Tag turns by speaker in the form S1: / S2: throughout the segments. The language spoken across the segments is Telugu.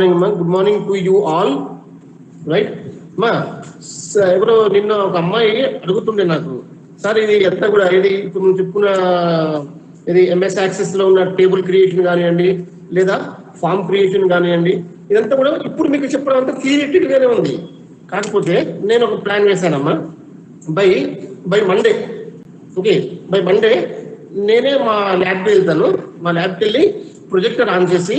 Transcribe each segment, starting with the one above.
S1: Good morning to you all. Right? మా ఎవరో నిన్న ఒక అమ్మాయి అడుగుతుండే నాకు, సార్ ఇది ఎంత కూడా ఇది ఇప్పుడు నువ్వు చెప్పుకున్న ఇది ఎంఎస్ యాక్సెస్ లో ఉన్న టేబుల్ క్రియేషన్ కానివ్వండి లేదా ఫామ్ క్రియేషన్ కానివ్వండి, ఇదంతా కూడా ఇప్పుడు మీకు చెప్పడం అంతా థియరిటికల్ గానే ఉంది. కాకపోతే నేను ఒక ప్లాన్ వేశానమ్మా, by Monday, okay, by Monday నేనే మా ల్యాబ్కి వెళ్తాను. మా ల్యాబ్కి వెళ్ళి ప్రొజెక్టర్ ఆన్ చేసి,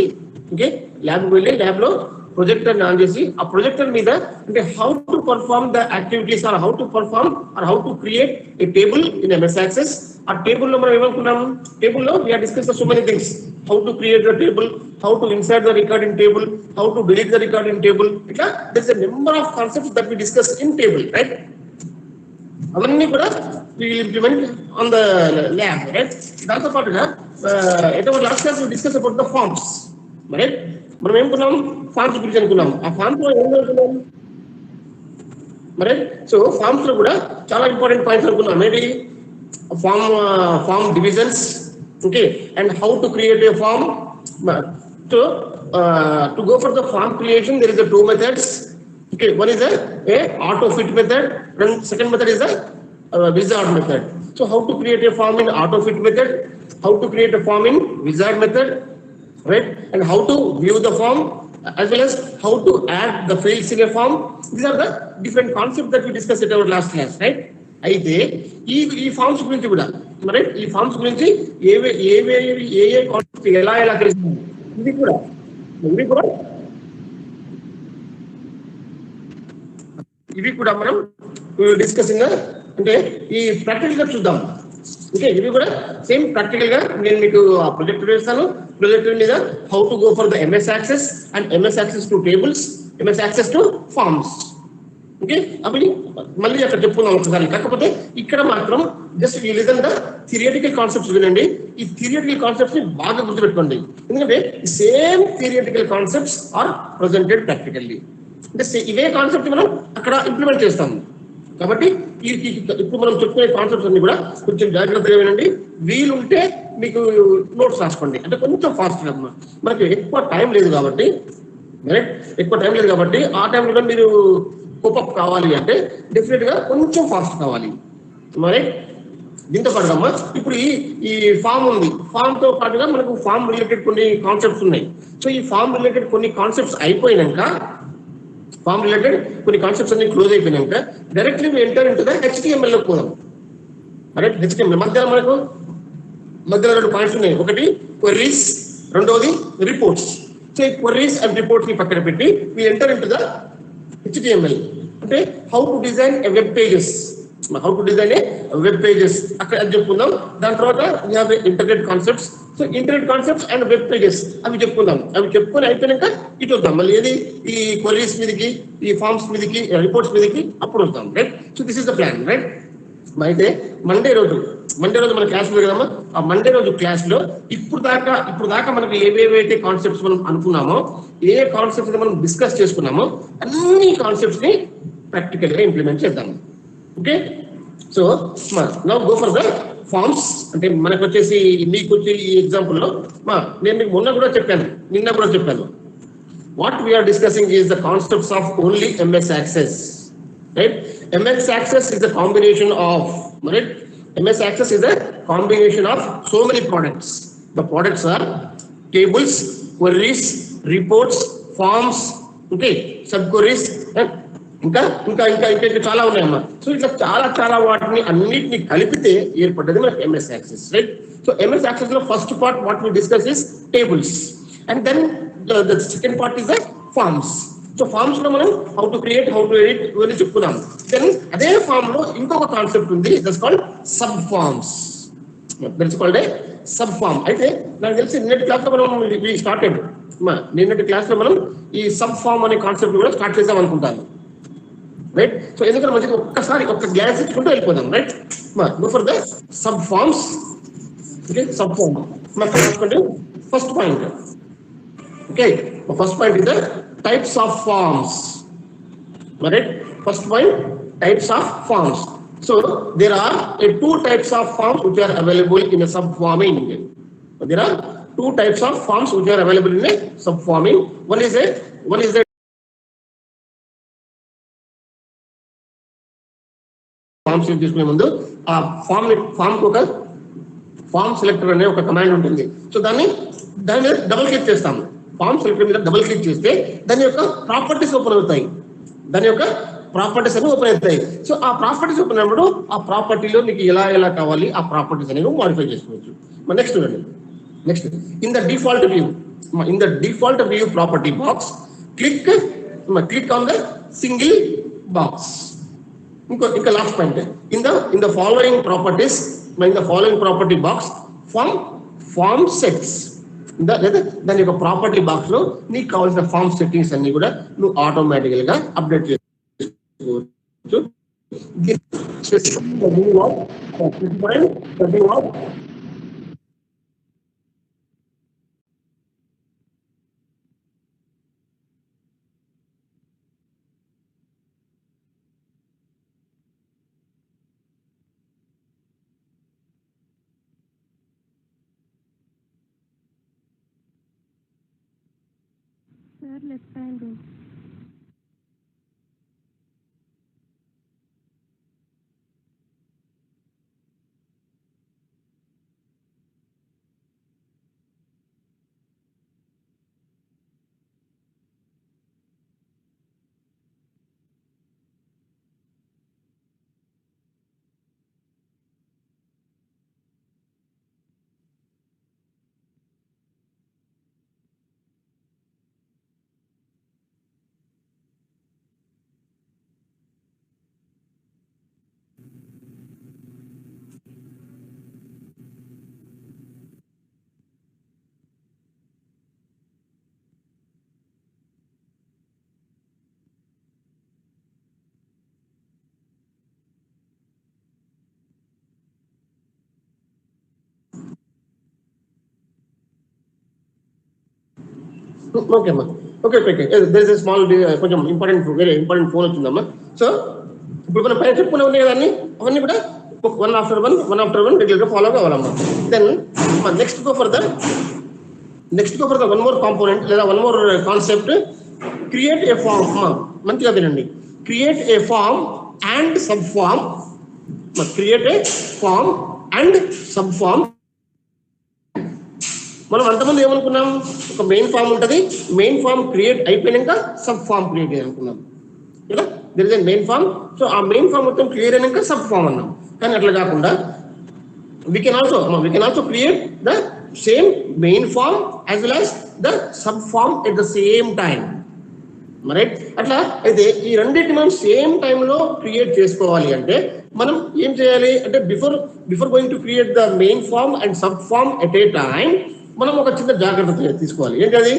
S1: ఓకే, ల్యాబ్కి వెళ్ళి ల్యాబ్లో ప్రొజెక్టర్ ఆన్ చేసి ఆ ప్రొజెక్టర్ మీద అంటే how to perform the activities or how to perform or how to create a table in MS Access. ఆ టేబుల్లో మనం ఏమనుకున్నాం, టేబుల్లో we are discuss so many things, how to create the table, how to insert the record in table, how to delete the record in table. ఇట్లా this a number of concepts that we discuss in table, right? అవన్నీ కూడా we will implement on the lab, right? దాంతో పాటుగా last class discuss about the forms, right? మనం ఏమనుకున్నాం, ఫార్మ్స్ గురించి అనుకున్నాం. ఆ ఫార్మ్స్ లో ఏం అనుకున్నాం, రైట్? సో ఫార్మ్స్ లో కూడా చాలా ఇంపార్టెంట్ పాయింట్స్ అనుకున్నాం. ఏంటి? Form divisions, okay, and how to create a form. So to go for the form creation there is a two methods. Okay, one is a auto fit method and second method is a wizard method. So how to create a form in auto fit method, how to create a form in wizard method, right? And how to view the form as well as how to add the fields in a form. These are the different concepts that we discussed at our last class, right? అయితే ఈ ఫార్మ్స్ గురించి కూడా, రైట్, ఈ ఫార్మ్స్ గురించి ఏ కాన్సెప్ట్ ఎలా తెలుస్తుంది, ఇవి కూడా మనం డిస్కసింగ్ అంటే ఈ ప్రాక్టికల్ గా చూద్దాం. ఓకే, ఇవి కూడా సేమ్ ప్రాక్టికల్ గా నేను మీకు ఆ ప్రొజెక్టర్ వేస్తాను. ప్రొజెక్టర్ మీద how to go for the MS access and MS access to tables, MS access to forms. Okay, అప్పుడు మళ్ళీ అక్కడ చెప్పుకుందాం ఒకసారి. కాకపోతే ఇక్కడ మాత్రం జస్ట్ ఈ లిజన్ ద థియరిటికల్ కాన్సెప్ట్స్ వినండి. ఈ థియరిటికల్ కాన్సెప్ట్స్ ని బాగా గుర్తుపెట్టుకోండి, ఎందుకంటే same theoretical concepts are presented practically. అంటే ఇవే కాన్సెప్ట్ మనం అక్కడ ఇంప్లిమెంట్ చేస్తాం. కాబట్టి ఇప్పుడు మనం చెప్పుకునే కాన్సెప్ట్స్ అన్ని కూడా కొంచెం జాగ్రత్తగా వినండి. వీలుంటే మీకు నోట్స్ రాసుకోండి, అంటే కొంచెం ఫాస్ట్గా. మనకి ఎక్కువ టైం లేదు కాబట్టి, ఆ టైంలో మీరు కోపప్ కావాలి అంటే డెఫినెట్ గా కొంచెం ఫాస్ట్ కావాలి, మరి దీంతో పాటుగా ఇప్పుడు ఈ ఫామ్ ఉంది. ఫామ్ తో పాటుగా మనకు ఫామ్ రిలేటెడ్ కొన్ని కాన్సెప్ట్స్ ఉన్నాయి. సో ఈ ఫామ్ రిలేటెడ్ కొన్ని కాన్సెప్ట్స్ అయిపోయినాక, ఫామ్ రిలేటెడ్ కొన్ని కాన్సెప్ట్స్ అన్ని క్లోజ్ అయిపోయినాక directly enter into the HTML లో పోదాం. రైట్, HTML మధ్యలో రెండు పాయింట్స్ ఉన్నాయి. ఒకటి క్వెరీస్, రెండోది రిపోర్ట్స్. సో ఈ క్వెరీస్ అండ్ రిపోర్ట్స్ ని పక్కన పెట్టి we enter into the HTML. అంటే how to design a web pages, అక్కడ అది చెప్పుకుందాం. దాని తర్వాత internet concepts. So internet concepts and web pages అవి చెప్పుకుందాం. అవి చెప్పుకొని అయిపోయినాక ఇటు వద్దాం మళ్ళీ ఏది ఈ క్వరీస్ మీదకి, ఈ ఫార్మ్స్ మీదకి, రిపోర్ట్స్ మీదకి అప్పుడు వస్తాం, right? So this is the plan, right? అయితే మండే రోజు మన క్లాస్ ఉంది కదమ్మా, ఆ మండే రోజు క్లాస్ లో ఇప్పుడు దాకా మనకి ఏవేవైతే కాన్సెప్ట్స్ మనం అనుకున్నామో, ఏ కాన్సెప్ట్స్ మనం డిస్కస్ చేసుకున్నామో అన్ని కాన్సెప్ట్స్ ని ప్రాక్టికల్ గా ఇంప్లిమెంట్ చేద్దాం. Okay, so now go for the forms. అంటే మనకు వచ్చేసి మీకు వచ్చి ఈ ఎగ్జాంపుల్ లో నేను మీకు నిన్న కూడా చెప్పాను what we are discussing is the concepts of only MS access, right? MS Access is a combination of, right? MS Access is a combination of so many products. The products are tables, queries, reports, forms, okay, subqueries, ఇంకా చాలా ఉన్నాయమ్మా. సో ఇట్లా చాలా వాటిని అన్నిటిని కలిపితే ఏర్పడ్డది మనకి MS Access, right? So MS Access లో first part what we discuss is tables, and then the second part is the forms. So forms లో మనం how to create, how to edit ఇవన్నీ చెప్పుకున్నాం. దెన్ అదే ఫామ్ లో ఇంకొక కాన్సెప్ట్ ఉంది, దట్స్ కాల్డ్ సబ్ ఫార్మ్స్. అయితే నాకు తెలిసి నిన్నటి క్లాస్ లో మనం ఈ సబ్ ఫార్మ్ అనే కాన్సెప్ట్ కూడా స్టార్ట్ చేద్దాం అనుకుంటాను, రైట్? సో ఎందుకంటే మంచిగా ఒక్కసారి ఒక గ్లాన్స్ ఇచ్చుకుంటూ వెళ్ళిపోదాం, right? Go for the sub forms. Okay, sub form first point. Okay, first point is the types of forms, right? First point, types of forms. So there are two types of forms which are available in a subforming. There are two types of forms which are available in a subforming. One is the forms తీసుకునే ముందు ఆ ఫామ్ కు ఒక ఫామ్ సెలెక్టర్ అనే ఒక కమాండ్ ఉంటుంది. సో దాని మీద డబుల్ క్లిక్ చేస్తాము. ఫామ్ సెలెక్టర్ మీద డబుల్ క్లిక్ చేస్తే దాని యొక్క ప్రాపర్టీస్ ఓపెన్ అవుతాయి. దాని యొక్క ప్రాపర్టీస్ అనేవి ఓపెన్ అవుతాయి. సో ఆ ప్రాపర్టీస్ ఓపెన్ అయినప్పుడు ఆ ప్రాపర్టీలో నీకు ఎలా కావాలి ఆ ప్రాపర్టీస్ అనేవి మోడిఫై చేసుకోవచ్చు. నెక్స్ట్ చూడండి. Next in the default view property box click on the single box. ఇంకా last point in the following properties property box form sets లేదా దాని యొక్క ప్రాపర్టీ బాక్స్ లో నీకు కావాల్సిన ఫామ్ సెట్టింగ్స్ అన్ని కూడా నువ్వు ఆటోమేటికల్ గా అప్డేట్ చేసుకోవచ్చు.
S2: Sir, left hand.
S1: ఓకే అమ్మా. Okay there is a small కొంచెం వెరీ ఇంపార్టెంట్ ఫోన్ వచ్చిందమ్మా. సో ఇప్పుడు మనం పైన చెప్పుకునే ఉన్నాయి కదండి, అవన్నీ కూడా వన్ ఆఫ్టర్ వన్ రెగ్యులర్ గా ఫాలో కావాలమ్మా. Then next go for the one more component లేదా one more concept. Create a form. మంచిగా వినండి. Create a form and sub form. Create a form and sub form. మనం అంతమంది ఏమనుకున్నాం, ఒక మెయిన్ ఫామ్ ఉంటుంది, మెయిన్ ఫామ్ క్రియేట్ అయిపోయినాక సబ్ ఫామ్ క్రియేట్ చేయాలనుకున్నాం కదా. There is a main form. So ఆ మెయిన్ ఫామ్ మొత్తం క్లియర్ అయినాక సబ్ ఫామ్ అన్నాం. కానీ అట్లా కాకుండా we can also create the same main form as well as the sub form at the same time. Right. అట్లా అయితే ఈ రెండింటిని మనం సేమ్ టైంలో క్రియేట్ చేసుకోవాలి అంటే మనం ఏం చేయాలి అంటే before going to create the main form and sub form at a time మనం ఒక చిన్న జాగ్రత్త తీసుకోవాలి. ఏంటది?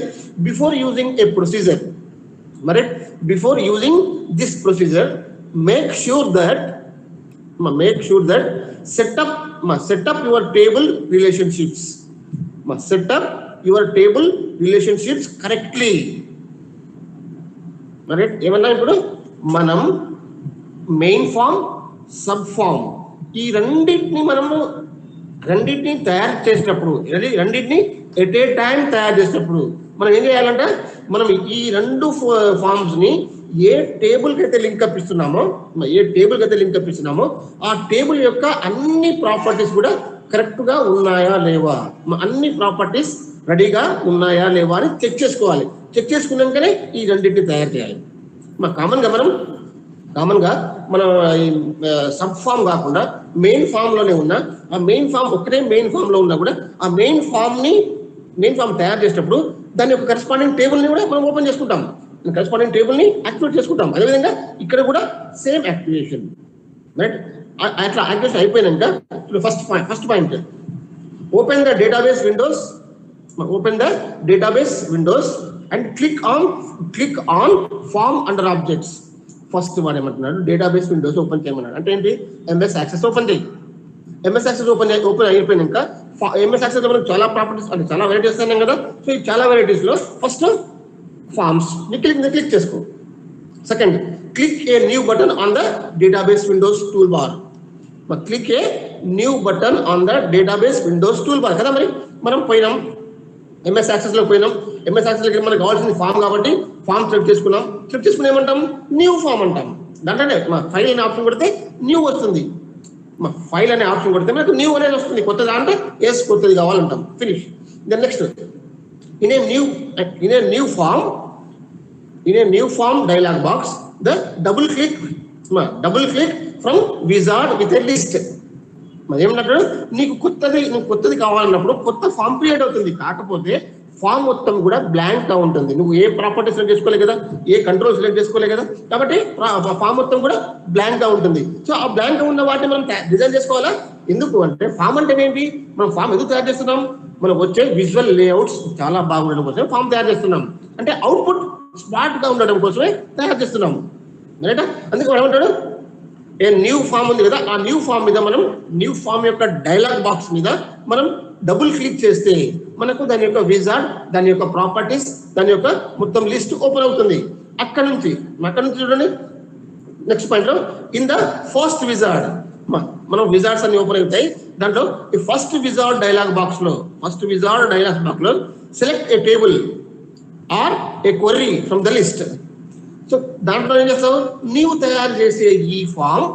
S1: Before using a procedure, right, before using this procedure make sure that set up your table relationships. Set up your table relationships correctly. Right. ఏమన్నా ఇప్పుడు మనం మెయిన్ ఫామ్ సబ్ ఫామ్ ఈ రెండింటిని తయారు చేసినప్పుడు, రెండింటిని ఎట్ ఏ టైం తయారు చేసినప్పుడు మనం ఏం చేయాలంటే మనం ఈ రెండు ఫామ్స్ ని ఏ టేబుల్ కి అయితే లింక్అప్ ఇస్తున్నామో ఆ టేబుల్ యొక్క అన్ని ప్రాపర్టీస్ కూడా కరెక్ట్ గా ఉన్నాయా లేవా, అన్ని ప్రాపర్టీస్ రెడీగా ఉన్నాయా లేవా అని చెక్ చేసుకోవాలి. చెక్ చేసుకున్నాకనే ఈ రెండింటిని తయారు చేయాలి. కామన్ గా మనం సబ్ ఫామ్ కాకుండా మెయిన్ ఫామ్ లోనే ఉన్నా, ఆ మెయిన్ ఫామ్ ఒకటే మెయిన్ ఫామ్ లో ఉన్నా కూడా ఆ మెయిన్ ఫామ్ తయారు చేసేటప్పుడు దాని యొక్క కరెస్పాండింగ్ టేబుల్ ని కూడా మనం ఓపెన్ చేసుకుంటాం, కరెస్పాండింగ్ టేబుల్ ని యాక్టివేట్ చేసుకుంటాం. అదేవిధంగా ఇక్కడ కూడా సేమ్ యాక్టివేషన్, రైట్. అట్లా యాక్టివేషన్ అయిపోయినాక first point open the database windows and click on form under objects. First వాడు ఏమంటున్నాడు, డేటాబేస్ విండోస్ ఓపెన్ చేయమన్నాడు. అంటే ఏంటి? ఎంఎస్ యాక్సెస్ ఓపెన్ చేయి. ఎంఎస్ యాక్సెస్ ఓపెన్ అయిపోయినాక ఎంఎస్ యాక్సెస్ లో మనకు చాలా ప్రాపర్టీస్ అంటే చాలా వెరైటీస్ ఉన్నాయి కదా. సో ఈ చాలా వెరైటీస్ లో ఫస్ట్ ఫార్మ్స్ ని క్లిక్ చేసుకో. Second, click a new button on the database Windows tool bar. Click a new button on the database Windows tool bar కదా. మరి మనం పోయినాం ఎంఎస్ యాక్సెస్ లో పోయినాం. ఎంఎస్ యాక్సెస్ లో మనకు కావాల్సింది ఫామ్ కాబట్టి ఫామ్ సెలెక్ట్ చేసుకున్నాం. సెలెక్ట్ చేసుకుని ఏమంటాం, న్యూ ఫామ్ అంటాం. దాంట్లోనే మా ఫైల్ అనే ఆప్షన్ కొడితే న్యూ వస్తుంది. మా ఫైల్ అనే ఆప్షన్ కొడితే మనకు న్యూ అనేది వస్తుంది. కొత్తదా అంటే ఎస్ కొత్తది కావాలంటాం. Finish. Then next in a new form dialog box the double click from wizard with a list. మరి ఏమన్నట్టు నీకు కొత్తది కావాలన్నప్పుడు కొత్త ఫామ్ క్రియేట్ అవుతుంది. కాకపోతే ఫామ్ మొత్తం కూడా బ్లాంక్ గా ఉంటుంది. నువ్వు ఏ ప్రాపర్టీ సెలెక్ట్ చేసుకోలే కదా, ఏ కంట్రోల్ సెలెక్ట్ చేసుకోలే కదా, కాబట్టి ఫామ్ మొత్తం కూడా బ్లాంక్ గా ఉంటుంది. సో ఆ బ్లాంక్ గా ఉన్న వాటిని మనం డిజైన్ చేసుకోవాలా. ఎందుకు అంటే ఫామ్ అంటే ఏంటి, మనం ఫామ్ ఎందుకు తయారు చేస్తున్నాం, మనకు వచ్చే విజువల్ లేఅవుట్స్ చాలా బాగుండడం కోసం ఫామ్ తయారు చేస్తున్నాం. అంటే అవుట్పుట్ స్మార్ట్ గా ఉండడం కోసమే తయారు చేస్తున్నాం. రైటా? అందుకే మనం ఏమంటాడు, ఏ న్యూ ఫామ్ ఉంది కదా, ఆ న్యూ ఫామ్ మీద మనం న్యూ ఫామ్ యొక్క డైలాగ్ బాక్స్ మీద మనం డబుల్ క్లిక్ చేస్తే మనకు దాని యొక్క విజార్డ్, దాని యొక్క ప్రాపర్టీస్, దాని యొక్క మొత్తం లిస్ట్ ఓపెన్ అవుతుంది. అక్కడ నుంచి చూడండి నెక్స్ట్ పాయింట్ లో ఇన్ ద ఫస్ట్ విజార్డ్ మనం విజార్డ్స్ అన్ని ఓపెన్ అవుతాయి. దాంట్లో ఈ ఫస్ట్ విజార్డ్ డైలాగ్ బాక్స్ లో select a table or a query from the list. So దాంట్లో ఏం చేస్తావు, నీవు తయారు చేసే ఈ ఫామ్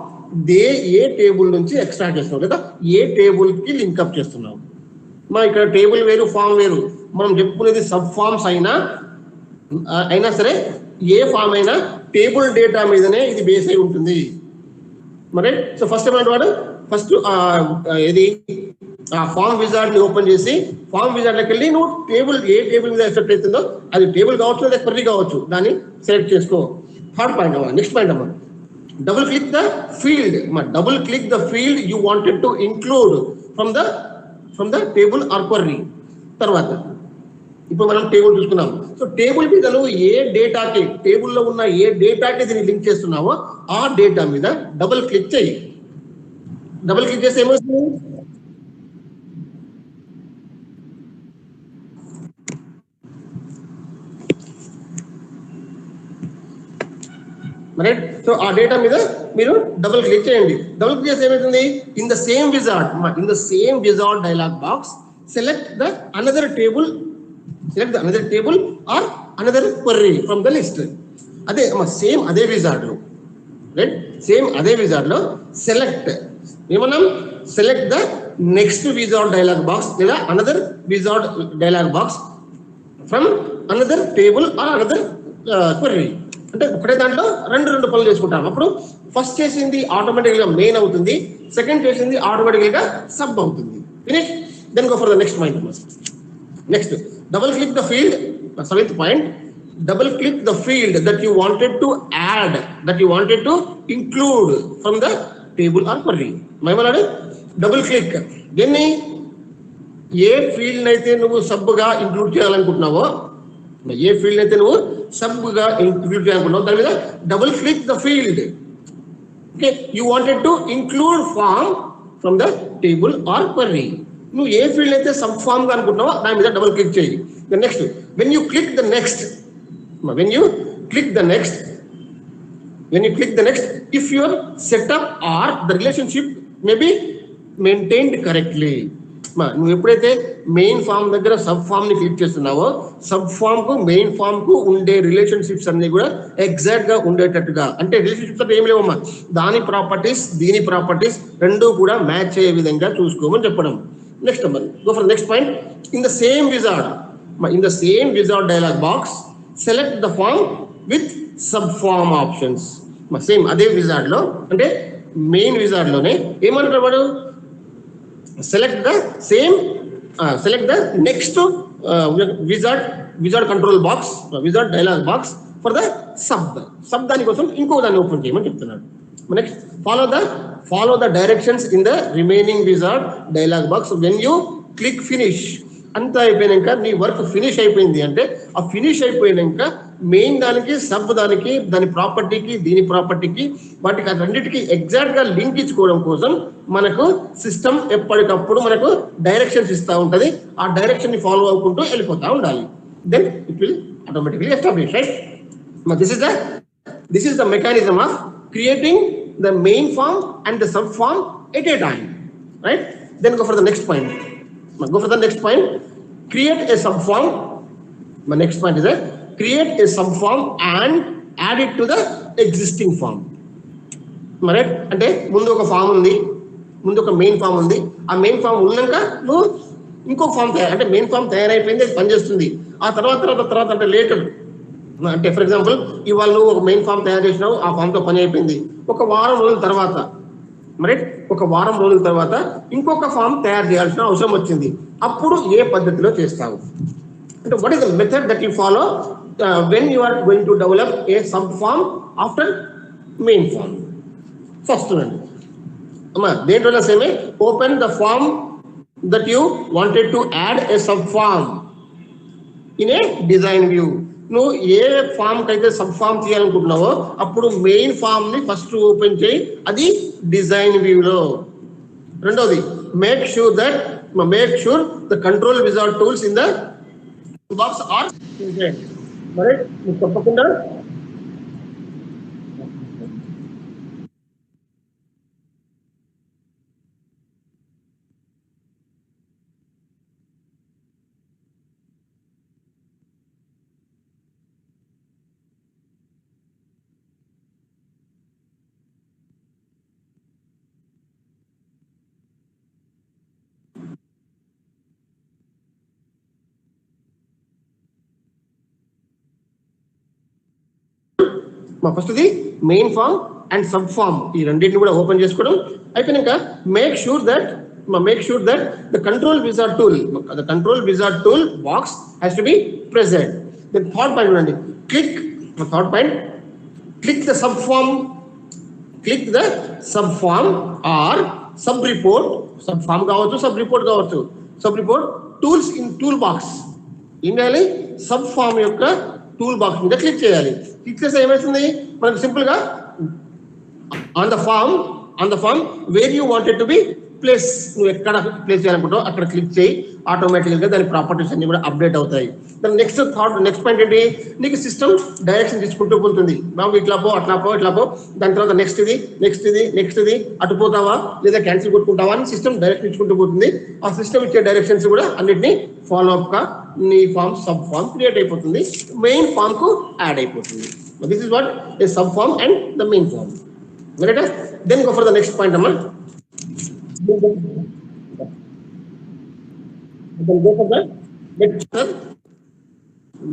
S1: ఏ టేబుల్ నుంచి ఎక్స్ట్రాక్ట్ చేస్తున్నావు లేదా ఏ టేబుల్ కి లింకప్ చేస్తున్నావు. ఇక్కడ టేబుల్ వేరు, ఫామ్ వేరు. మనం చెప్పుకునేది సబ్ ఫామ్స్ అయినా సరే ఏ ఫామ్ అయినా టేబుల్ డేటా మీదనే ఇది బేస్ అయి ఉంటుంది. మరి సో ఫస్ట్ ఏమంటే వాడు ఫస్ట్ ఏది ఫామ్ విజార్డ్ ని ఓపెన్ చేసి ఫామ్ విజార్డ్ లోకి వెళ్ళి నువ్వు ఏ టేబుల్ మీద ఎఫెక్ట్ అవుతుందో అది టేబుల్ కావచ్చు లేదా క్వెరీ కావచ్చు, దాన్ని సెలెక్ట్ చేసుకో. థర్డ్ పాయింట్ అమ్మా, నెక్స్ట్ పాయింట్ అమ్మా, double click the field you wanted to include from the table or query. తర్వాత ఇప్పుడు మనం టేబుల్ చూసుకున్నాం. సో టేబుల్ మీద నువ్వు టేబుల్లో ఉన్న ఏ డేటాకి దీన్ని లింక్ చేస్తున్నావో ఆ డేటా మీద డబుల్ క్లిక్ చేయి. డబుల్ క్లిక్ చేస్తే ఏమవుతుంది, రైట్? సో ఆ డేటా మీద మీరు డబుల్ క్లిక్ చేయండి. డబుల్ క్లిక్ చేస్తే ఏమవుతుంది, in the same wizard dialog box select the another table or another query from the list. అదే విజార్డ్ లో రైట్, సేమ్ అదే విజార్డ్ లో select the next wizard dialog box లేదా another wizard dialog box from another table or another query. అంటే ఒకటే దాంట్లో రెండు పనులు చేసుకుంటాం. అప్పుడు ఫస్ట్ చేసింది ఆటోమేటిక్ గా మెయిన్ అవుతుంది, సెకండ్ చేసింది ఆటోమేటిక్ గా సబ్ అవుతుంది. Finish. Then go for the next point. Next double click the field. Seventh point, double click the field that you wanted to include from the table or query. ఏమన్నాడు, డబుల్ క్లిక్. దీన్ని ఏ ఫీల్డ్ అయితే నువ్వు సబ్ గా ఇంక్లూడ్ చేయాలనుకుంటున్నావో, దాని మీద double click the field. Okay, you wanted to include form from the table or query. నువ్వు ఏ ఫీల్డ్ అయితే సబ్ ఫామ్ గా అనుకుంటున్నావో దాని మీద డబుల్ క్లిక్ చేయి. Next when you click the next if your setup or the relationship may be maintained correctly. నువ్వు ఎప్పుడైతే మెయిన్ ఫామ్ దగ్గర సబ్ ఫామ్ ని క్లిక్ చేస్తున్నావో సబ్ ఫామ్ కు మెయిన్ ఫామ్ కు ఉండే రిలేషన్షిప్స్ అన్ని కూడా ఎగ్జాక్ట్ గా ఉండేటట్టుగా, అంటే రిలేషన్షిప్స్ అంటే ఏం లేవమ్మా, దాని ప్రాపర్టీస్ దీని ప్రాపర్టీస్ రెండు కూడా మ్యాచ్ అయ్యే విధంగా చూసుకోమని చెప్పడం. Next go for next point, in the same wizard dialog box select the form with sub form options. Same అదే విజార్డ్ లో, అంటే మెయిన్ విజార్డ్ లోనే ఏమంటారు వాడు, select the next wizard control box, wizard dialog box for the sub దాని కోసం ఇంకో దాన్ని ఓపెన్ చేయమని చెప్తున్నాడు. Next follow the directions in the remaining wizard dialog box when you click finish. అంతా అయిపోయినాక నీ వర్క్ ఫినిష్ అయిపోయింది అంటే ఆ ఫినిష్ అయిపోయినాక మెయిన్ దానికి సబ్ దానికి దాని ప్రాపర్టీకి దీని ప్రాపర్టీకి వాటికి రెండింటికి ఎగ్జాక్ట్ గా లింక్ ఇచ్చుకోవడం కోసం మనకు సిస్టమ్ ఎప్పటికప్పుడు మనకు డైరెక్షన్స్ ఇస్తూ ఉంటది. ఆ డైరెక్షన్ ని ఫాలో అవ్వకుంటూ వెళ్ళిపోతా ఉండాలి. Then it will automatically establish, right? This is the mechanism of creating the main form and the sub form at a time, right? Then go for the next point. create a subform. My next point is that create a subform and add it to the existing form. మరి అంటే ముందు ఒక ఫామ్ ఉంది, ముందు ఒక మెయిన్ ఫామ్ ఉంది. ఆ మెయిన్ ఫామ్ ఉన్నాక నువ్వు ఇంకో ఫామ్ తయారు, అంటే మెయిన్ ఫామ్ తయారైపోయింది, అది పనిచేస్తుంది. ఆ తర్వాత అంటే లేటర్, అంటే ఫర్ ఎగ్జాంపుల్ ఇవాళ నువ్వు ఒక మెయిన్ ఫామ్ తయారు చేసినావు, ఆ ఫామ్తో పని అయిపోయింది. ఒక వారం రోజుల తర్వాత ఇంకొక ఫామ్ తయారు చేయాల్సిన అవసరం వచ్చింది. అప్పుడు ఏ పద్ధతిలో చేస్తావు అంటే what is the method that you follow when you are going to develop a sub form after main form. First అండి అమ్మా దేంట్లో సేమే open the form that you wanted to add a sub form in a design view. నువ్వు ఏ ఫామ్ కి అయితే సబ్ ఫామ్ చేయాలనుకుంటున్నావో అప్పుడు మెయిన్ ఫామ్ ని ఫస్ట్ ఓపెన్ చేయి, అది డిజైన్ వ్యూలో. రెండోది make sure the control wizard tools in the box or మరి తప్పకుండా first the main form and sub form ఈ రెండింటిని కూడా ఓపెన్ చేసుకోవడం అయిపోయినాక make sure that the control wizard tool box has to be present. Then third point చూడండి, click the sub form or sub report. Sub form కావచ్చు, sub report tools in tool box. ఏం చేయాలి, సబ్ ఫామ్ యొక్క టూల్ బాక్స్ మీద క్లిక్ చేయాలి. క్లిక్ చేస్తే ఏమవుతుంది మనకు సింపుల్ గా on the form where you wanted to B place, నువ్వు ఎక్కడ ప్లేస్ చేయాలనుకుంటావు అక్కడ క్లిక్ చేయి, ఆటోమేటిక్గా దాని ప్రాపర్టీస్ అన్ని కూడా అప్డేట్ అవుతాయి. దాని నెక్స్ట్ పాయింట్ ఏంటి, నీకు సిస్టమ్ డైరెక్షన్ తీసుకుంటూ పోతుంది. బాబు ఇట్లా పో, అట్లా పో, దాని తర్వాత నెక్స్ట్ ఇది అటు పోతావా లేదా క్యాన్సిల్ కొట్టుకుంటావా అని సిస్టమ్ డైరెక్షన్ ఇచ్చుకుంటూ పోతుంది. ఆ సిస్టమ్ ఇచ్చే డైరెక్షన్స్ కూడా అన్నిటిని ఫాలో అప్ గా నీ ఫామ్ సబ్ ఫామ్ క్రియేట్ అయిపోతుంది, మెయిన్ ఫామ్ కు యాడ్ అయిపోతుంది. This is what a sub form and the main form. Then go for the next point అమ్మా.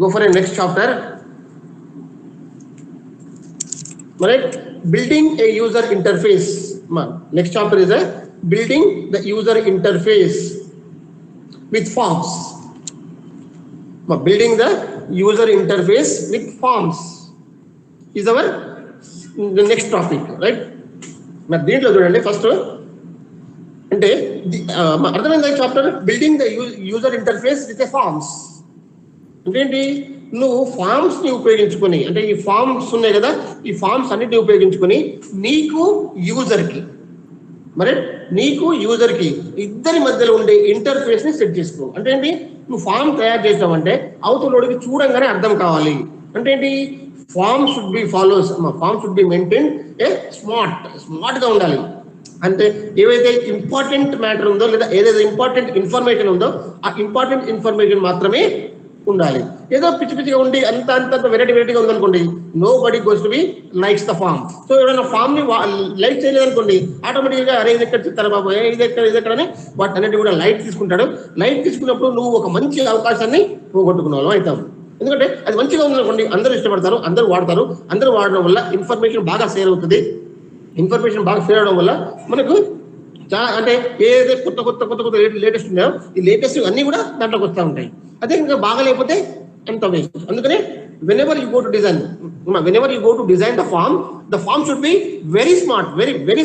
S1: Go for a next chapter. Right? Building a user interface. Next chapter is building the user interface with forms. Building the user interface with forms is our the next topic, right? దీంట్లో చూడండి ఫస్ట్ అంటే అర్థమైంది chapter building the user interface with a forms. ఏంటి, నువ్వు ఫార్మ్స్ ని ఉపయోగించుకొని, అంటే ఈ ఫార్మ్స్ ఉన్నాయి కదా, ఈ ఫార్మ్స్ అన్నిటిని ఉపయోగించుకొని నీకు యూజర్ కి ఇద్దరి మధ్యలో ఉండే ఇంటర్ఫేస్ ని సెట్ చేసుకో. అంటే ఏంటి, నువ్వు ఫార్మ్ తయారు చేసావంటే అవతలోడికి చూడంగానే అర్థం కావాలి. అంటే ఏంటి, form should be maintain a smart గా ఉండాలి. అంటే ఏవైతే ఇంపార్టెంట్ మ్యాటర్ ఉందో లేదా ఏదైతే ఇంపార్టెంట్ ఇన్ఫర్మేషన్ ఉందో ఆ ఇంపార్టెంట్ ఇన్ఫర్మేషన్ మాత్రమే ఉండాలి. ఏదో పిచ్చిగా ఉండి అంత వెరైటీగా ఉందనుకోండి, nobody goes to be likes the form. So ఎవరైనా ఫామ్ ని లైక్ చేయలేదనుకోండి, ఆటోమేటిక్ గా అరే ఇది ఎక్కడ చెప్తారా బాబు, ఇది ఎక్కడ అని వాటి అన్నిటి కూడా లైక్ తీసుకుంటాడు. లైక్ తీసుకున్నప్పుడు నువ్వు ఒక మంచి అవకాశాన్ని పోగొట్టుకున్నావు అవుతావు. ఎందుకంటే అది మంచిగా ఉందనుకోండి, అందరూ ఇష్టపడతారు, అందరూ వాడతారు. అందరూ వాడడం వల్ల ఇన్ఫర్మేషన్ బాగా షేర్ అవుతుంది. ఇన్ఫర్మేషన్ బాగా షేర్ అవడం వల్ల మనకు చాలా అంటే ఏదైతే కొత్త లేటెస్ట్ ఉన్నాయో ఈ లేటెస్ట్ అన్ని కూడా దాంట్లోకి వస్తూ ఉంటాయి. అదే ఇంకా బాగా లేకపోతే ఎంత వేస్ట్. అందుకనే whenever you go to design the form should be very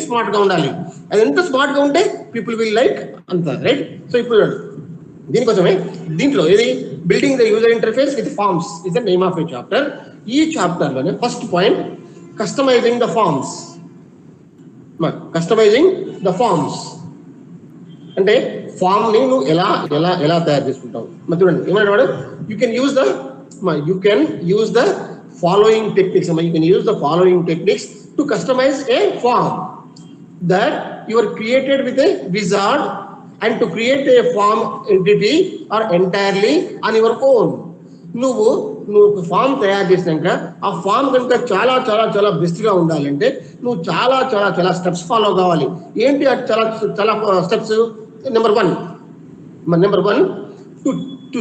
S1: smart గా ఉండాలి. అది ఎంత స్మార్ట్ గా ఉంటే పీపుల్ విల్ లైక్ అంత, రైట్? సో ఇప్పుడు దీనికోసమే దీంట్లో ఏది building the user interface with forms is the name of a chapter. ఈ చాప్టర్ లోనే first point customizing the forms. అంటే ఫామ్ ని నువ్వు ఎలా తయారు చేసుకుంటావు. చూడండి ఏమన్నాడు, you can use the following techniques to customize A form that you are created with a wizard and to create a form entity or entirely on your own. నువ్వు ఫామ్ తయారు చేసినాక ఆ ఫామ్ కనుక చాలా చాలా చాలా బెస్ట్గా ఉండాలంటే నువ్వు చాలా చాలా చాలా స్టెప్స్ ఫాలో కావాలి. ఏంటి అది చాలా చాలా steps? Number one to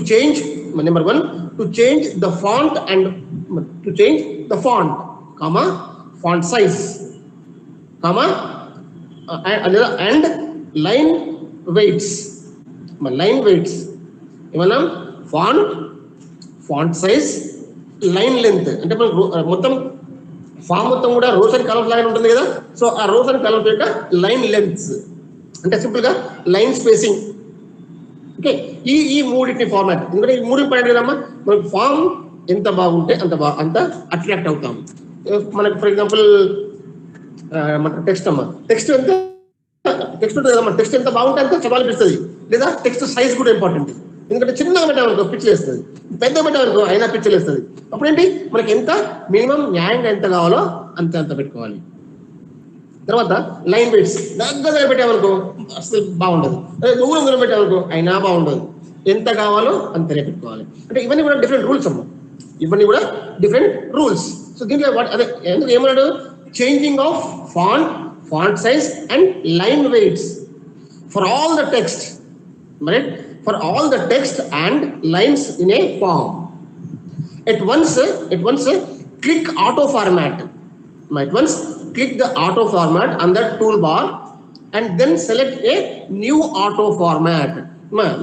S1: change the font and font size, and line weights. ఏమన్నా ఫాంట్ సైజ్, లైన్ లెంత్. అంటే మొత్తం ఫామ్ మొత్తం కూడా రోస్ అండ్ కాలమ్స్ లాగా ఉంటుంది కదా. సో ఆ రోస్ అండ్ కాలమ్స్ యొక్క లైన్ లెంత్స్ అంటే సింపుల్ గా లైన్ స్పేసింగ్. ఓకే, ఈ మూడింటి ఫార్మాట్. ఎందుకంటే ఈ మూడు ఇంపార్టెంట్ కదమ్మా. మనకు ఫామ్ ఎంత బాగుంటే అంత అట్రాక్ట్ అవుతాం. మనకు ఫర్ ఎగ్జాంపుల్ మన టెక్స్ట్ ఉంటుంది కదమ్మా. టెక్స్ట్ ఎంత బాగుంటే అంత చదవాలనిపిస్తుంది. లేదా టెక్స్ట్ సైజ్ కూడా ఇంపార్టెంట్. ఎందుకంటే చిన్నగా పెట్టామనుకో పిచ్చి వేస్తుంది, పెద్దగా పెట్టామనుకో అయినా పిచ్చలు వేస్తుంది. అప్పుడేంటి మనకి ఎంత మినిమం న్యాయంగా ఎంత కావాలో అంత పెట్టుకోవాలి. తర్వాత లైన్ వెయిట్స్ దగ్గర పెట్టామనుకో అసలు బాగుండదు, దూరం పెట్టామనుకో అయినా బాగుండదు. ఎంత కావాలో అంతనే పెట్టుకోవాలి. అంటే ఇవన్నీ కూడా డిఫరెంట్ రూల్స్ అమ్మా, సో దీంట్లో అదే ఎందుకు ఏమన్నాడు, changing of font size and line weights for all the text, right, for all the text and lines in a form. At once click auto format. Click the auto format on the toolbar and then select a new auto format.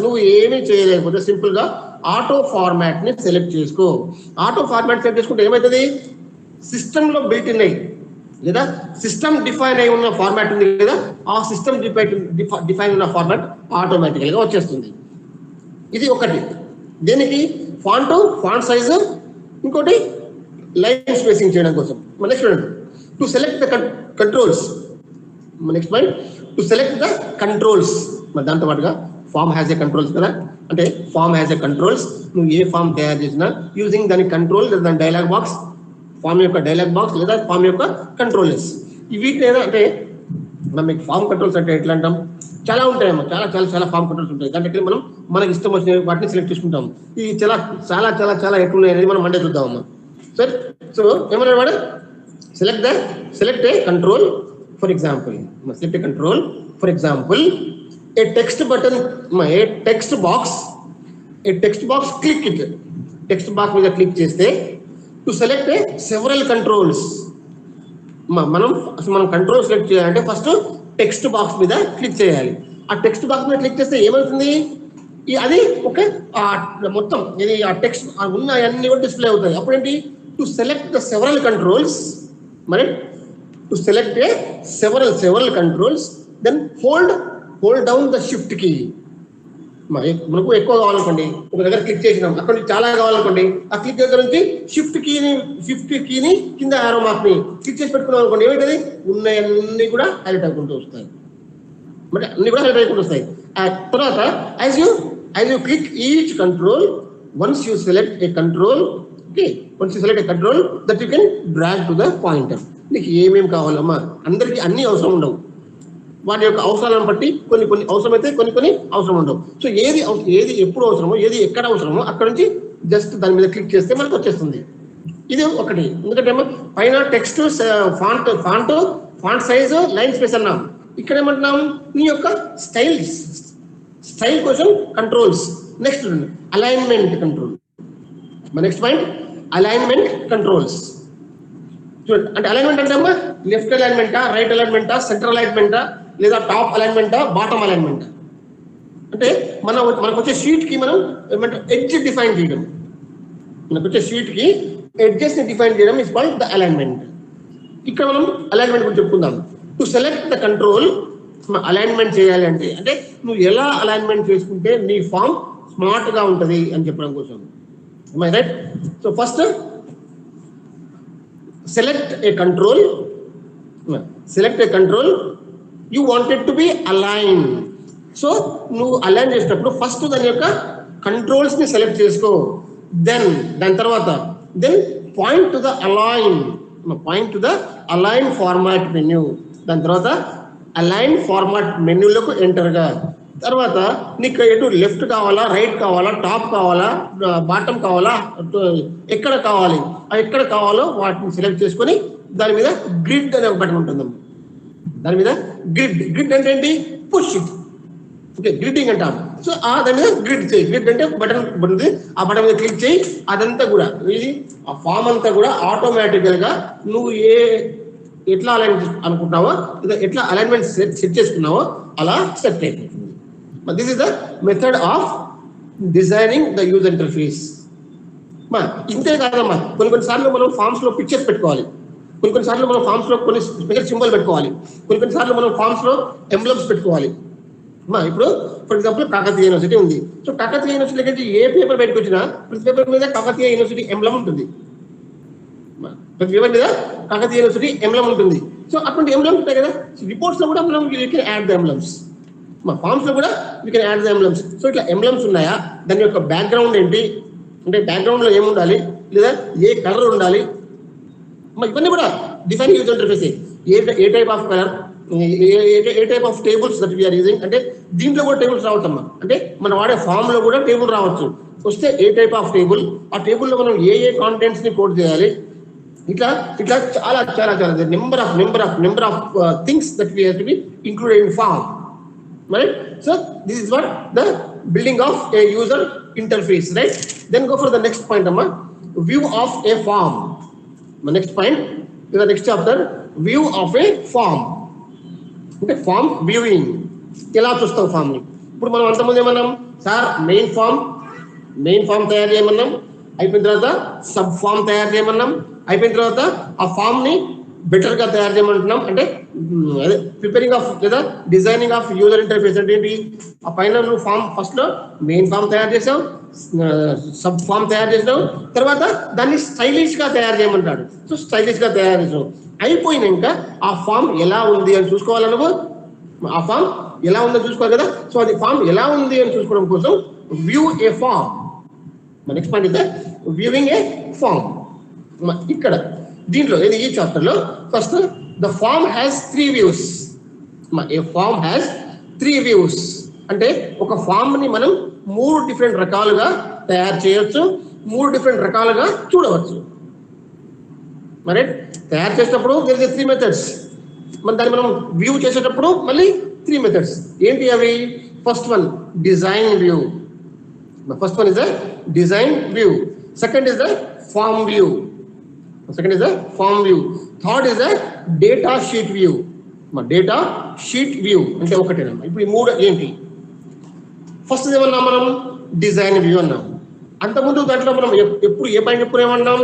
S1: నువ్వు ఏమీ చేయలేకపోతే సింపుల్ గా ఆటో ఫార్మాట్ ని సెలెక్ట్ చేసుకో. ఆటో ఫార్మాట్ సెలెక్ట్ చేసుకుంటే ఏమవుతుంది, సిస్టమ్ లో బిల్ట్ ఇన్ అయ్యి లేదా సిస్టమ్ డిఫైన్ అయి ఉన్న ఫార్మాట్ ఉంది కదా, ఆ సిస్టమ్ డిఫైన్ ఉన్న ఫార్మాట్ ఆటోమేటికల్ గా వచ్చేస్తుంది. ఇది ఒకటి. దేనికి? ఫాంట్ సైజ్, ఇంకోటి లైన్ స్పేసింగ్ చేయడం కోసం. Next to select the controls. Next point to select the controls. మరి దాంతో పాటుగా ఫామ్ హ్యాస్ ఏ కంట్రోల్స్ కదా. అంటే ఫామ్ హ్యాస్ ఏ కంట్రోల్స్. నువ్వు ఏ ఫామ్ తయారు చేసినా యూజింగ్ దాని కంట్రోల్ లేదా దాని డైలాగ్ బాక్స్, ఫామ్ యొక్క డైలాగ్ బాక్స్ లేదా ఫామ్ యొక్క కంట్రోల్స్. వీటిని ఏదో అంటే మీకు ఫామ్ కంట్రోల్స్ అంటే ఎట్లా అంటాం, చాలా ఉంటాయమ్మా, చాలా చాలా చాలా ఫామ్ కంట్రోల్స్ ఉంటాయి. దాంట్లో మనం మనకి ఇష్టం వచ్చిన వాటిని సెలెక్ట్ చేసుకుంటాం. ఇవి చాలా చాలా చాలా చాలా ఎట్లున్నాయి అనేది మనం మండే చూద్దామమ్మా. సరే, సో ఏమన్నా వాడు select A control. For example A text button, A text box click it. Text box మీద క్లిక్ చేస్తే to select a several controls. మనం కంట్రోల్ సెలెక్ట్ చేయాలంటే ఫస్ట్ టెక్స్ట్ బాక్స్ మీద క్లిక్ చేయాలి. ఆ టెక్స్ట్ బాక్స్ మీద క్లిక్ చేస్తే ఏమవుతుంది, అది ఓకే మొత్తం ఇది ఆ టెక్స్ట్ ఉన్న అన్ని కూడా డిస్ప్లే అవుతాయి. అప్పుడేంటి, to select the several controls, మరి to select a several controls, then hold down the shift key. మనకు ఎక్కువ కావాలనుకోండి, ఒక దగ్గర క్లిక్ చేసినాం, అక్కడ నుంచి చాలా కావాలనుకోండి, ఆ క్లిక్ దగ్గర నుంచి షిఫ్ట్ కీని కింద ఆరో మార్క్ ని క్లిక్ చేసి పెట్టుకున్నాం అనుకోండి, ఏమైతుంది, ఉన్నవన్నీ కూడా హైలైట్ అవుకుంటూ వస్తాయి. మరి అన్ని కూడా హైలైట్ అవుకుంటూ వస్తాయి. ఆ తర్వాత as you click each control, once you select A control that you can drag to the pointer. నీకు ఏమేమి కావాలమ్మా, అందరికీ అన్ని అవసరం ఉండవు. వాటి యొక్క అవసరాలను బట్టి కొన్ని అవసరమైతే కొన్ని అవసరం ఉండవు. సో ఏది ఎప్పుడు అవసరమో, ఏది ఎక్కడ అవసరమో అక్కడ నుంచి జస్ట్ దాని మీద క్లిక్ చేస్తే మనకు వచ్చేస్తుంది. ఇది ఒకటి. ఎందుకంటే పైన text, font size, line space అన్నాం. ఇక్కడ ఏమంటున్నాం, నీ యొక్క స్టైల్ కోసం controls. Next alignment control. Next point alignment controls. అంటే అలైన్మెంట్ అంటే అమ్మా లెఫ్ట్ అలైన్మెంటా, రైట్ అలైన్మెంటా, సెంటర్ అలైన్మెంటా, లేదా టాప్ అలైన్మెంటా, బాటమ్ అలైన్మెంటా. అంటే మనకు వచ్చే షీట్ కి మనం ఏమంటారు, ఎడ్జ్ డిఫైన్ చేయడం. మనకు వచ్చే షీట్ కి ఎడ్జెస్ ని డిఫైన్ చేయడం ఇస్ కాల్డ్ ద అలైన్మెంట్. ఇక్కడ మనం అలైన్మెంట్ గురించి చెప్పుకుందాం. To select the control, alignment చేయాలి అంటే నువ్వు ఎలా అలైన్మెంట్ చేసుకుంటే నీ ఫామ్ స్మార్ట్ గా ఉంటది అని చెప్పడం కోసం. Right. So first select a control you want it to be aligned. So నువ్వు అలైన్ చేసినప్పుడు ఫస్ట్ దాని యొక్క కంట్రోల్స్ ని సెలెక్ట్ చేసుకో. దాని తర్వాత point to the align format menu. దాని తర్వాత అలైన్ ఫార్మాట్ మెన్యూలకు ఎంటర్ గా. తర్వాత నీకు ఎటు లెఫ్ట్ కావాలా, రైట్ కావాలా, టాప్ కావాలా, బాటమ్ కావాలా, ఎక్కడ కావాలి, ఎక్కడ కావాలో వాటిని సెలెక్ట్ చేసుకొని దాని మీద గ్రిడ్ అనే ఒక బటన్ ఉంటుంది. దాని మీద గ్రిడ్ అంటే ఏంటి, పుష్ ఇట్, ఓకే, గ్రిడ్డింగ్ అంటాం. సో దాని మీద గ్రిడ్ చేయి. గ్రిడ్ అంటే బటన్ ఉంటుంది, ఆ బటన్ మీద క్లిక్ చేయి. అదంతా కూడా ఇది ఆ ఫామ్ అంతా కూడా ఆటోమేటికల్ గా నువ్వు ఎట్లా అలైన్ అనుకుంటున్నావో, ఎట్లా అలైన్మెంట్ సెట్ చేసుకున్నావో అలా సెట్ అయిపోతుంది. This is the method of designing the user interface. ఇంతే కాదమ్మా, కొన్నిసార్లు మనం ఫామ్స్ లో పిక్చర్స్ పెట్టుకోవాలి, కొన్నిసార్లు మనం ఫామ్స్ లో కొన్ని స్పెషల్ సింబల్ పెట్టుకోవాలి, కొన్నిసార్లు మనం ఫామ్స్ లో ఎంబ్లమ్స్ పెట్టుకోవాలి. ఇప్పుడు ఫర్ ఎగ్జాంపుల్ కాకతీయ యూనివర్సిటీ ఉంది. సో కాకతీయ యూనివర్సిటీకి ఏ పేపర్ బయటకు వచ్చినా ప్రతి పేపర్ మీద కాకతీయ యూనివర్సిటీ ఎంబ్లమ్ ఉంటుంది. ప్రతి పేపర్ మీద కాకతీయ యూనివర్సిటీ ఎంబ్లమ్ ఉంటుంది. సో అటువంటి ఎంబ్లమ్స్ ఉంటాయి కదా, రిపోర్ట్స్ లో కూడా మనం యాడ్ ద ఎంబ్లమ్స్, ఫామ్స్ లో కూడా you can add the emblems. So ఇట్లా ఎంబ్లమ్స్ ఉన్నాయా, దాని యొక్క బ్యాక్గ్రౌండ్ ఏంటి, అంటే బ్యాక్గ్రౌండ్ లో ఏముండాలి, లేదా ఏ కలర్ ఉండాలి, ఇవన్నీ కూడా define user interface. A type of colour, a type of tables that we are using, అంటే దీంట్లో కూడా టేబుల్స్ రావచ్చమ్మా. అంటే మనం వాడే ఫామ్ లో కూడా టేబుల్ రావచ్చు. వస్తే ఏ టైప్ ఆఫ్ టేబుల్, ఆ టేబుల్లో మనం ఏ కాంటెంట్స్ ని కోడ్ చేయాలి, ఇట్లా ఇట్లా చాలా చాలా చాలా number of things that we have to be included in form. Right? So this is what the building of a user interface, right? Then go for the next point, amma, view of a form. The next point is the next chapter, view of a form. Okay, form viewing. ఎలా చూస్తావు ఫామ్ ని? ఇప్పుడు మనం అంతకుముందు ఏమన్నాం సార్, మెయిన్ ఫామ్ తయారు చేయమన్నాం, అయిపోయిన తర్వాత సబ్ ఫామ్ తయారు చేయమన్నాం, అయిపోయిన తర్వాత ఆ ఫామ్ ని బెటర్ గా తయారు చేయమంటున్నాం. అంటే అదే ప్రిపేరింగ్ ఆఫ్ లేదా డిజైనింగ్ ఆఫ్ యూజర్ ఇంటర్ఫేస్ అంటే ఏంటి, ఆ పైన నువ్వు ఫామ్ ఫస్ట్ లో మెయిన్ ఫామ్ తయారు చేసావు, సబ్ ఫామ్ తయారు చేసావు, తర్వాత దాన్ని స్టైలిష్ గా తయారు చేయమంటాడు. సో స్టైలిష్ గా తయారు చేసావు, అయిపోయినాక ఆ ఫామ్ ఎలా ఉంది అని చూసుకోవాలి నువ్వు. ఆ ఫామ్ ఎలా ఉందో చూసుకోవాలి కదా. సో అది ఫామ్ ఎలా ఉంది అని చూసుకోవడం కోసం view a form. Next point ఇదే వ్యూయింగ్ ఏ ఫామ్. ఇక్కడ దీంట్లో ఈ చాప్టర్ లో first the form has 3 views. A form has 3 views అంటే ఒక ఫామ్ ని మనం 3 డిఫరెంట్ రకాలుగా తయారు చేయొచ్చు, 3 డిఫరెంట్ రకాలుగా చూడవచ్చు. మరి తయారు చేసేటప్పుడు there is 3 methods. దాన్ని మనం వ్యూ చేసేటప్పుడు మళ్ళీ 3 methods. ఏంటి అవి? First one design view. First one is the design view. Second is the form view. Second is a form view. Third is a data sheet view. Data sheet view అంటే ఒకటేనమ్మా. ఇప్పుడు ఈ మూడు ఏంటి? ఫస్ట్ ఏమన్నా మనం డిజైన్ వ్యూ అన్నాం. అంతకుముందు దాంట్లో మనం ఎప్పుడు ఏ పైన ఎప్పుడు ఏమన్నాం,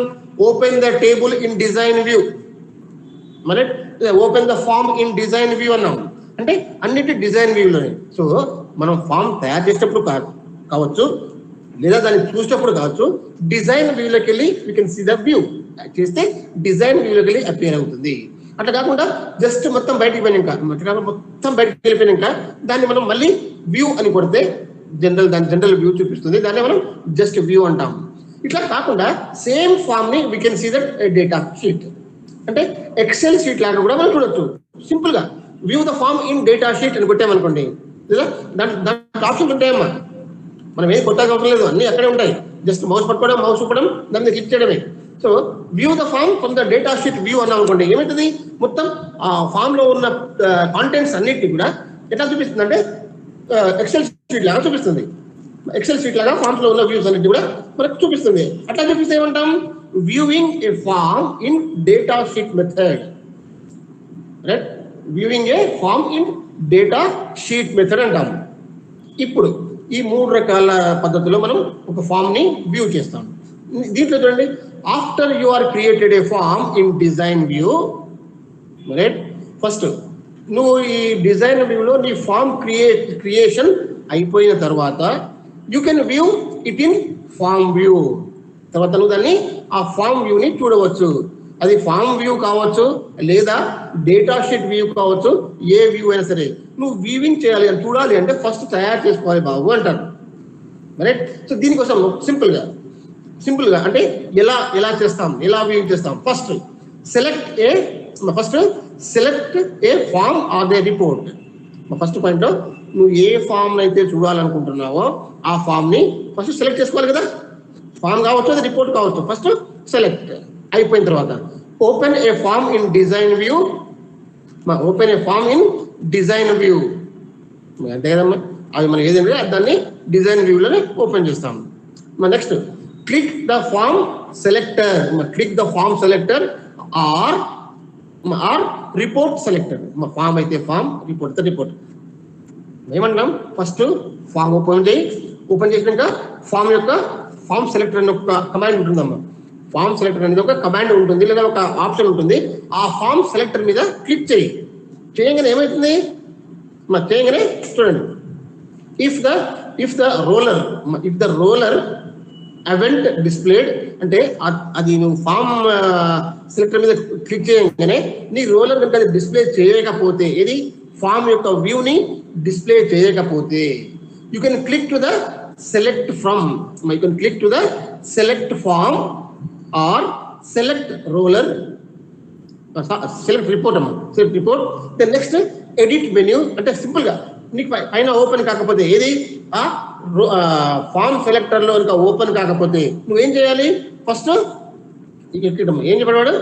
S1: open the table in design view, మరి open the form in design view అన్నాం. అంటే అన్నిటి డిజైన్ వ్యూలోనే. సో మనం ఫామ్ తయారు చేసేటప్పుడు కావచ్చు, లేదా దాన్ని చూసేటప్పుడు కావచ్చు, డిజైన్ వ్యూలోకి వెళ్ళి we can see the view చేస్తే డిజైన్ వ్యూలోకి వెళ్ళి అపియర్ అవుతుంది. అట్లా కాకుండా జస్ట్ మొత్తం బయటికి వెళ్ళిపోయినాక దాన్ని మనం మళ్ళీ వ్యూ అని కొడితే జనరల్ వ్యూ చూపిస్తుంది, దాన్ని మనం జస్ట్ వ్యూ అంటాం. ఇట్లా కాకుండా సేమ్ ఫామ్ ని we can see that data sheet, అంటే ఎక్సెల్ షీట్ లాగా కూడా మనం చూడొచ్చు. సింపుల్ గా view the form in data sheet అని కొట్టామనుకోండి, లేదా దాంట్లో ఆప్షన్స్ ఉంటాయమ్మా. మనం ఏం కొట్టాల్సిన అవసరం లేదు, అన్ని అక్కడే ఉంటాయి. జస్ట్ మౌస్ పట్టుకోవడం, మౌస్ చూపడం, దాన్ని క్లిక్ చేయడమే. So view the form from the data sheet view అన్నాం అనుకోండి, ఏమవుతుంది, మొత్తం ఆ ఫామ్ లో ఉన్న కాంటెంట్స్ అన్నిటిని కూడా ఎట్లా చూపిస్తుంది అంటే ఎక్సెల్ షీట్ లాగా చూపిస్తుంది. ఎక్సెల్ షీట్ లాగా ఫామ్స్ లో ఉన్న వ్యూస్ అన్నిటి కూడా మనకు చూపిస్తుంది. అట్లా చూపిస్తే ఏమంటాం, viewing a form in data sheet method. Right, viewing a form in data sheet method అంటాం. ఇప్పుడు ఈ 3 రకాల పద్ధతిలో మనం ఒక ఫామ్ ని వ్యూ చేస్తాం. దీంట్లో చూడండి, after you are created a form in design view, right, first నువ్వు ఈ డిజైన్ వ్యూలో నీ ఫామ్ క్రియేషన్ అయిపోయిన తర్వాత you can view it in form view. తర్వాత నువ్వు దాన్ని ఆ ఫామ్ వ్యూని చూడవచ్చు. అది ఫామ్ వ్యూ కావచ్చు, లేదా డేటా షీట్ వ్యూ కావచ్చు, ఏ వ్యూ అయినా సరే నువ్వు వ్యూవింగ్ చేయాలి అని చూడాలి అంటే ఫస్ట్ తయారు చేసుకోవాలి బాబు అంటారు. రైట్, సో దీనికోసం సింపుల్ గా అంటే ఎలా చేస్తాం, ఎలా వ్యూ చేస్తాం. First select a form or the report. First point నువ్వు ఏ ఫామ్ అయితే చూడాలనుకుంటున్నావో ఆ ఫామ్ ని ఫస్ట్ సెలెక్ట్ చేసుకోవాలి కదా. ఫామ్ కావచ్చు, అది రిపోర్ట్ కావచ్చు. ఫస్ట్ సెలెక్ట్ అయిపోయిన తర్వాత open a form in design view. Open a form in design view అంతే కదమ్మా. అది మనం ఏదంటే దాన్ని డిజైన్ వ్యూలోనే ఓపెన్ చేస్తాం. Next click the form selector. Click the form selector or report selector. Form అయితే ఫామ్, రిపోర్ట్ అయితే రిపోర్ట్. ఏమంటున్నాం, ఫస్ట్ ఫామ్ ఓపెన్ చేయి. ఓపెన్ చేసినాక ఫామ్ సెలెక్టర్ అనే ఒక కమాండ్ ఉంటుందమ్మా. ఫామ్ సెలెక్టర్ అనేది ఒక కమాండ్ ఉంటుంది లేదా ఒక ఆప్షన్ ఉంటుంది. ఆ ఫామ్ సెలెక్టర్ మీద క్లిక్ చేయి. చేయగానే ఏమవుతుంది, చేయగానే చూడండి, if the roller event displayed అంటే అది నువ్వు ఫామ్ సెలెక్టర్ మీద క్లిక్ చేయగానే నీ రోలర్ కనుక అది డిస్ప్లే చేయకపోతే, ఇది ఫామ్ యొక్క వ్యూని డిస్ప్లే చేయకపోతే you can click to the select from, you can click to the select form or select roller, select report అమ్మా, select report. Then next edit menu అంటే సింపుల్ గా నీకు పైన ఓపెన్ కాకపోతే, ఏది ఫామ్ సెలెక్టర్ లో ఇంకా ఓపెన్ కాకపోతే నువ్వేం చేయాలి, ఫస్ట్ ఏం చెప్పాడు,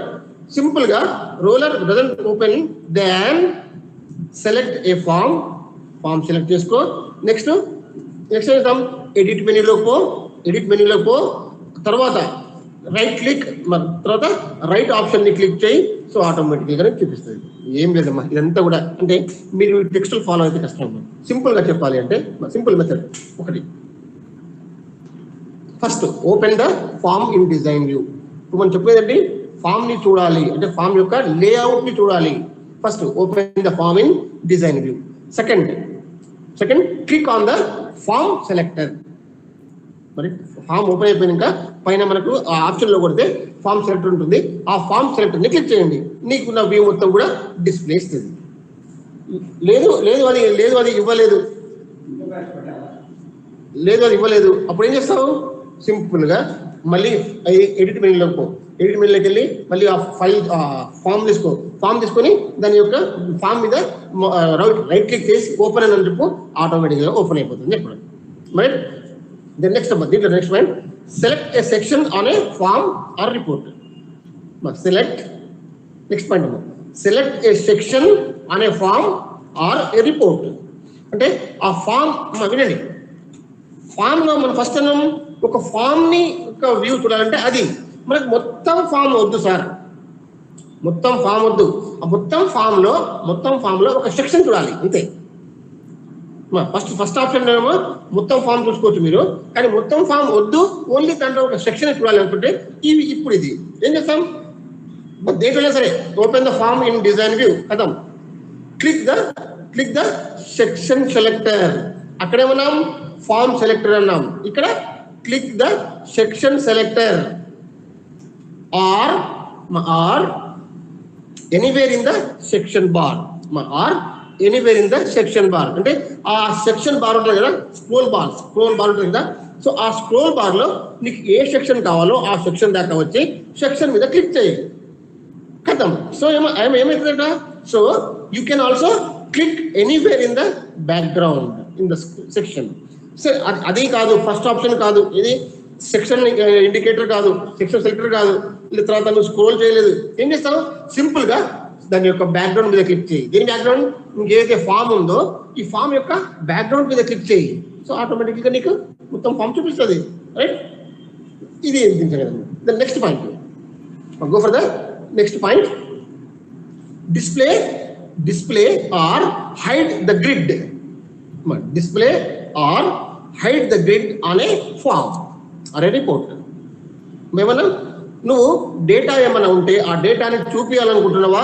S1: సింపుల్ గా roller doesn't open then select a form select చేసుకో. నెక్స్ట్ చేద్దాం, ఎడిట్ మెనూలో పో, తర్వాత రైట్ క్లిక్, తర్వాత రైట్ ఆప్షన్ ని క్లిక్ చేయి. సో ఆటోమేటిక్గా చూపిస్తుంది. ఏం లేదమ్మా, ఇదంతా కూడా అంటే మీరు టెక్స్ట్ ఫాలో అయితే కష్టం. సింపుల్ గా చెప్పాలి అంటే సింపుల్ మెథడ్ ఒకటి, first open the form in design view. ఇప్పుడు మనం చెప్పేదండి ఫామ్ ని చూడాలి అంటే ఫామ్ యొక్క లేఅవుట్ ని చూడాలి. First open the form in design view. Second click on the form selector. మరి ఫామ్ ఓపెన్ అయిపోయినాక పైన మనకు ఆ ఆప్షన్ లో కొడితే ఫామ్ సెలెక్టర్ ఉంటుంది. ఆ ఫామ్ సెలెక్టర్ ని క్లిక్ చేయండి, నీకున్న వ్యూ మొత్తం కూడా డిస్ప్లే ఇస్తుంది. లేదు అది ఇవ్వలేదు అప్పుడు ఏం చేస్తావు, సింపుల్ గా మళ్ళీ ఎడిట్ మెనూలోకి పో. ఎడిట్ మెనూలోకి వెళ్ళి మళ్ళీ ఆ ఫామ్ తీసుకొని దాని యొక్క ఫామ్ మీద రైట్ క్లిక్ చేసి ఓపెన్ అని చెప్పు, ఆటోమేటిక్గా ఓపెన్ అయిపోతుంది చెప్పండి. Right. Then next point, select a section on a form or report. Select a section on a form or a report. అంటే ఆ ఫామ్ వినండి, ఫామ్ లో మనం ఫస్ట్ ఒక ఫామ్ ని ఒక వ్యూ చూడాలంటే అది మనకు మొత్తం ఫామ్ వద్దు సార్, మొత్తం ఫామ్ వద్దు. ఆ మొత్తం ఫామ్ లో ఒక సెక్షన్ చూడాలి అంతే. ఫస్ట్ ఆప్షన్ ఏమో మొత్తం ఫామ్ చూసుకోవచ్చు మీరు, కానీ మొత్తం ఫామ్ వద్దు, ఓన్లీ దాంట్లో ఒక సెక్షన్ చూడాలి అనుకుంటే ఇప్పుడు ఇది ఏం చేస్తాం, దేంట్లో సరే open the form in design view కదం, క్లిక్ ద సెక్షన్ సెలెక్టర్. అక్కడేమన్నాం ఫామ్ సెలెక్టర్ అన్నాం, ఇక్కడ click the section selector or anywhere in the section bar, anywhere in the section bar. అంటే ఆ సెక్షన్ బార్ ఉంటుంది కదా, స్క్రోల్ బార్ ఉంటుంది కదా. సో ఆ స్క్రోల్ బార్ లో నీకు ఏ సెక్షన్ కావాలో ఆ సెక్షన్ దాకా వచ్చి సెక్షన్ మీద క్లిక్ చేయి కథం. సో ఏమవుతుందట, so you can also click anywhere in the background in the section. So అది కాదు, ఫస్ట్ ఆప్షన్ కాదు, ఇది సెక్షన్ ఇండికేటర్ కాదు, సెక్షన్ సెలెక్టర్ కాదు, తర్వాత నువ్వు స్క్రోల్ చేయలేదు, ఏం చేస్తావు, సింపుల్ గా దాని యొక్క బ్యాక్గ్రౌండ్ మీద క్లిక్ చేయి. దీని బ్యాక్గ్రౌండ్ ఇంకేదైతే ఫామ్ ఉందో ఈ ఫామ్ యొక్క బ్యాక్గ్రౌండ్ మీద క్లిక్ చేయి. సో ఆటోమేటిక్గా నీకు మొత్తం ఫామ్ చూపిస్తుంది. రైట్, ఇది the next point, go for the next point, display or hide the grid. Display or hide the grid on a form or a report. ఏమన్నా నువ్వు డేటా ఏమైనా ఉంటే ఆ డేటాని చూపించాలనుకుంటున్నావా,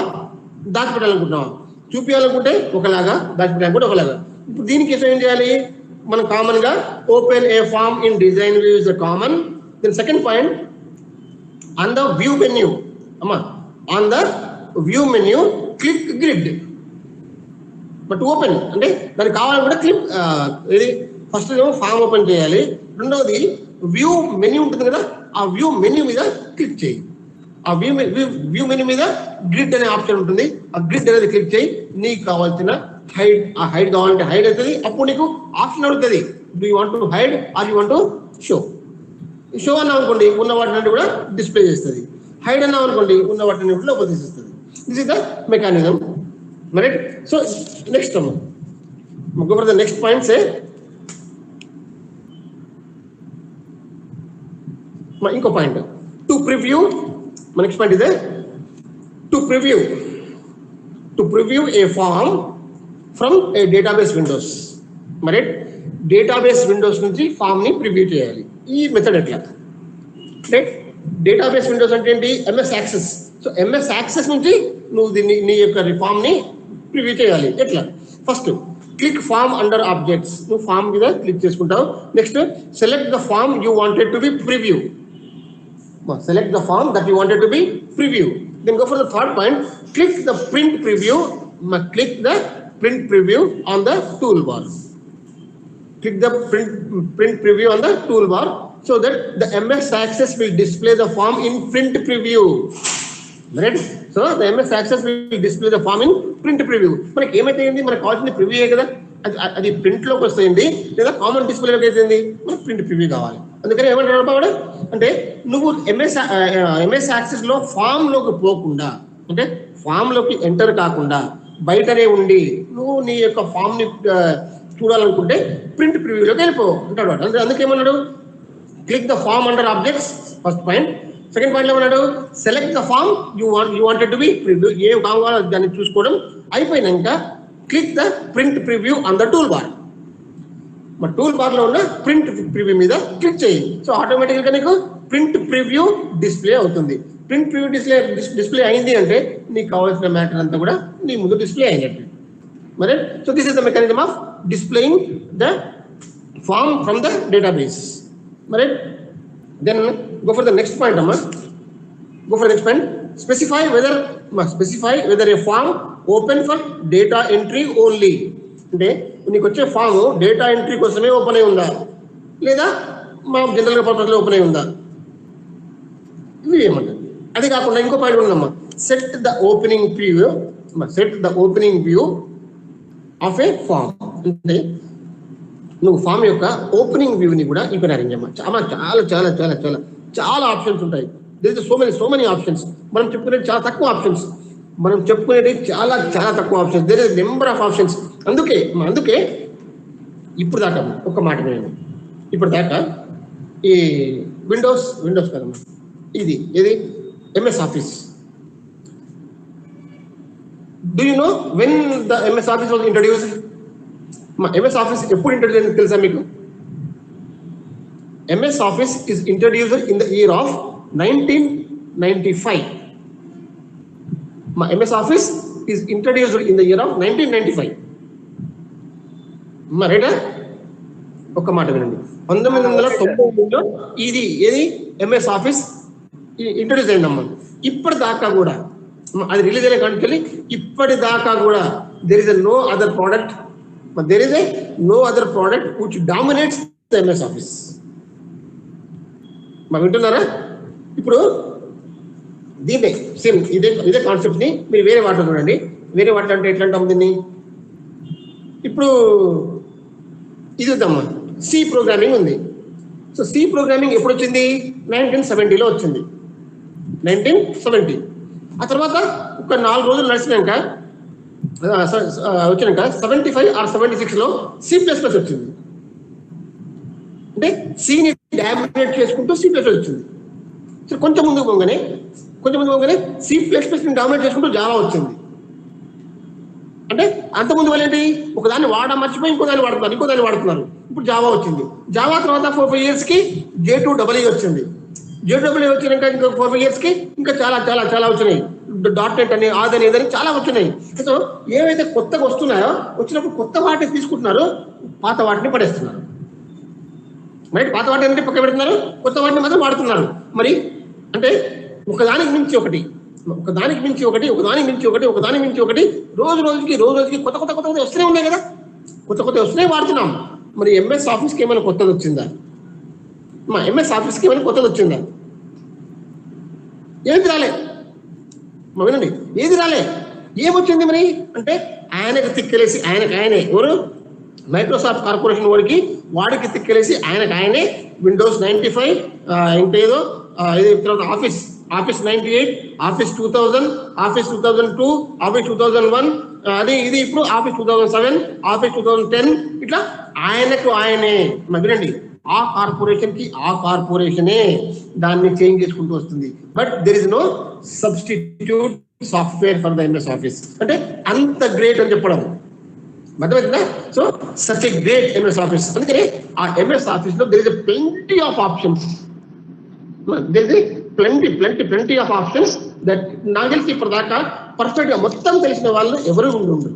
S1: దాచిపెట్టాలనుకుంటున్నావా? చూపించాలనుకుంటే ఒకలాగా, దాచిపెట్టాలి కూడా ఒకలాగా. ఇప్పుడు దీనికి ఏం చేయాలి, మనం కామన్ గా open a form in design view is common. Then second point, on the view menu on the view menu click grid. But open అంటే దానికి కావాలనుకుంటే క్లిక్ ఇది ఫస్ట్ ఏమో ఫామ్ ఓపెన్ చేయాలి, రెండవది వ్యూ మెన్యూ ఉంటుంది కదా, ఆ వ్యూ మెన్యూ మీద క్లిక్ చేయి. ఆ వ్యూ మెన్యూ మీద గ్రిడ్ అనే ఆప్షన్ ఉంటుంది, ఆ గ్రిడ్ అనేది క్లిక్ చేయి. నీకు కావాల్సిన హైడ్ కావాలంటే హైడ్ అవుతుంది. అప్పుడు నీకు ఆప్షన్ అడుగుతుంది, do you want to hide or you want to show. Show అన్నాం అనుకోండి ఉన్న వాటిని కూడా డిస్ప్లే చేస్తుంది, హైడ్ అన్నాం అనుకోండి ఉన్న వాటిని కూడా లోపల తీసేస్తుంది. This is the mechanism. Right. So next go for the next point. Say ఇంకో point, to preview. Next point ఇదే, to preview a form from a database windows. మరి డేటాబేస్ విండోస్ నుంచి ఫామ్ ని ప్రివ్యూ చేయాలి. ఈ మెథడ్ ఎట్లా? రైట్. డేటాబేస్ విండోస్ అంటే ఏంటి? MS access. So MS access నుంచి నువ్వు దీన్ని నీ యొక్క ఫామ్ ని ప్రివ్యూ చేయాలి. ఎట్లా? First click form under objects. నువ్వు ఫామ్ మీద క్లిక్ చేసుకుంటావు. Next select the form you wanted to be preview. Select the form that you wanted to be preview. Then go for the third point. Click the print preview. Click the print preview on the toolbar. Click the print preview on the toolbar so that the MS Access will display the form in print preview. Right? So the MS Access will display the form in print preview. మనకి ఏమైతే మనకు కావాల్సింది ప్రివ్యూ కదా, అది ప్రింట్ లోకి వస్తుంది లేదా కామన్ డిస్ప్లేలోకి వేసింది, మనకు ప్రింట్ ప్రివ్యూ కావాలి. అందుకని ఏమంటారు వాడు అంటే నువ్వు ఎంఎస్ యాక్సెస్ లో ఫామ్ లోకి పోకుండా, అంటే ఫామ్ లోకి ఎంటర్ కాకుండా బయటనే ఉండి నువ్వు నీ యొక్క ఫామ్ ని చూడాలనుకుంటే ప్రింట్ ప్రివ్యూలోకి వెళ్ళిపో అంటాడు వాడు. అందుకే ఏమన్నాడు? Click the form under objects, first point. Second point లో ఏమన్నాడు? Select the form you wanted to be preview. ఏ కావాలో దాన్ని చూసుకోవడం అయిపోయినాక click the print preview on the tool bar. మన టూల్ బార్ లో ఉన్న ప్రింట్ ప్రివ్యూ మీద క్లిక్ చేయి. సో ఆటోమేటిక్ గా నీకు ప్రింట్ ప్రివ్యూ డిస్ప్లే అవుతుంది. ప్రింట్ ప్రివ్యూ డిస్ప్లే అయింది అంటే నీకు కావాల్సిన మ్యాటర్ అంతా కూడా నీ ముందు డిస్ప్లే అయినట్టు. మరి so this is the mechanism of displaying the form from the database. మరి then go for the next point అమ్మా. Go for the next point. Specify whether a form open for data entry only. అంటే నీకు వచ్చే ఫామ్ డేటా ఎంట్రీ కోసమే ఓపెన్ అయి ఉందా లేదా మా జనరల్ పర్పస్ లో ఓపెన్ అయి ఉందా, ఇవి ఏమంటారు. అది కాకుండా ఇంకో పాయింట్ ఉందమ్మా, set the opening view of a form. అంటే నువ్వు ఫామ్ యొక్క ఓపెనింగ్ వ్యూని కూడా ఇక్కడ అరేంజ్ అమ్మా. చాలా చాలా చాలా చాలా చాలా చాలా ఆప్షన్స్ ఉంటాయి. So many options. మనం చెప్పుకునేది చాలా తక్కువ ఆప్షన్స్. చాలా చాలా తక్కువ options. There is number of options. అందుకే ఇప్పుడు దాకా ఒక మాట వినండి. ఇప్పుడు దాకా ఈ విండోస్ కదమ్మా, ఏది MS office. Do you know when the MS office was introduced? MS office ఎప్పుడు ఇంట్రడ్యూస్ అయింది తెలుసా మీకు? MS office is introduced in the year of 1995. MS Office is introduced in the year of 1995. రైటా? ఒక్క మాట వినండి. 1999లో ఏది ఎంఎస్ ఆఫీస్ ఇంట్రడ్యూస్ అయిందమ్మా. ఇప్పటిదాకా కూడా అది రిలీజ్ అయిన కాడికి ఇప్పటిదాకా కూడా there is no other product which dominates the MS Office. వింటున్నారా? ఇప్పుడు దీన్నే సేమ్ ఇదే కాన్సెప్ట్ ని మీరు వేరే వాటిలో చూడండి. వేరే వాటిలో అంటే ఎట్లా అంటాం దీన్ని? ఇప్పుడు ఇది చూద్దామా, సి ప్రోగ్రామింగ్ ఉంది. సో సి ప్రోగ్రామింగ్ ఎప్పుడు వచ్చింది? 1970లో వచ్చింది. 1970. ఆ తర్వాత ఒక 4 రోజులు నడిచినాక 75 or 76లో C++ వచ్చింది. అంటే సిని డామినేట్ చేసుకుంటూ C++ వచ్చింది. కొంచెం ముందుకు పోగానే C++ డామినేట్ చేసుకుంటూ జావా వచ్చింది. అంటే అంతకుముందు వాళ్ళు ఏంటి, ఒకదాన్ని మర్చిపోయి ఇంకో దాన్ని వాడుతున్నారు. ఇప్పుడు జావా వచ్చింది. జావా తర్వాత 4-5 years కి J2EE వచ్చింది. J2EE వచ్చినాక ఇంకా 4-5 years కి ఇంకా చాలా చాలా చాలా వచ్చినాయి. .NET అని ఆదని ఏదని చాలా వచ్చినాయి. సో ఏవైతే కొత్తగా వస్తున్నాయో వచ్చినప్పుడు కొత్త వాటిని తీసుకుంటున్నారు, పాత వాటిని పడేస్తున్నారు. రైట్? పాత వాటిని అంటే పక్క పెడుతున్నారు, కొత్త వాటిని మాత్రం వాడుతున్నారు. మరి అంటే ఒకదానికి మించి ఒకటి రోజు రోజుకి కొత్త వస్తూనే ఉన్నాయి కదా, కొత్త వస్తున్నాయి, వాడుతున్నాం. మరి ఎంఎస్ ఆఫీస్కి ఏమైనా కొత్తది వచ్చిందా? ఎంఎస్ ఆఫీస్కి ఏమైనా కొత్తది వచ్చిందా? ఏది రాలే. వినండి, ఏది రాలే. ఏమొచ్చింది మరి అంటే ఆయనకు తిక్కలేసి ఆయనే ఎవరు మైక్రోసాఫ్ట్ కార్పొరేషన్ వాడికి తిక్కలేసి ఆయనే విండోస్ 95 ఇంకేదో తర్వాత ఆఫీస్ 98, ఆఫీస్ 2000, ఆఫీస్ 2002, ఆఫీస్ 2001, అది ఇది ఇప్పుడు ఆఫీస్ 2007, ఆఫీస్ 2010, ఇట్లా ఆయనే వినండి, ఆ కార్పొరేషనే దాన్ని చేంజ్ చేసుకుంటూ వస్తుంది. But there is no substitute software for the MS Office. అంటే అంత గ్రేట్ అని చెప్పడం అర్థమవుతుందా? So such a great MS Office. అందుకని ఆ ఎంఎస్ ఆఫీస్ లో there is plenty of options, there is plenty of options that నాకు తెలిసి ఇప్పటిదాకా పర్ఫెక్ట్ గా మొత్తం తెలిసిన వాళ్ళు ఎవరు ఉండరు.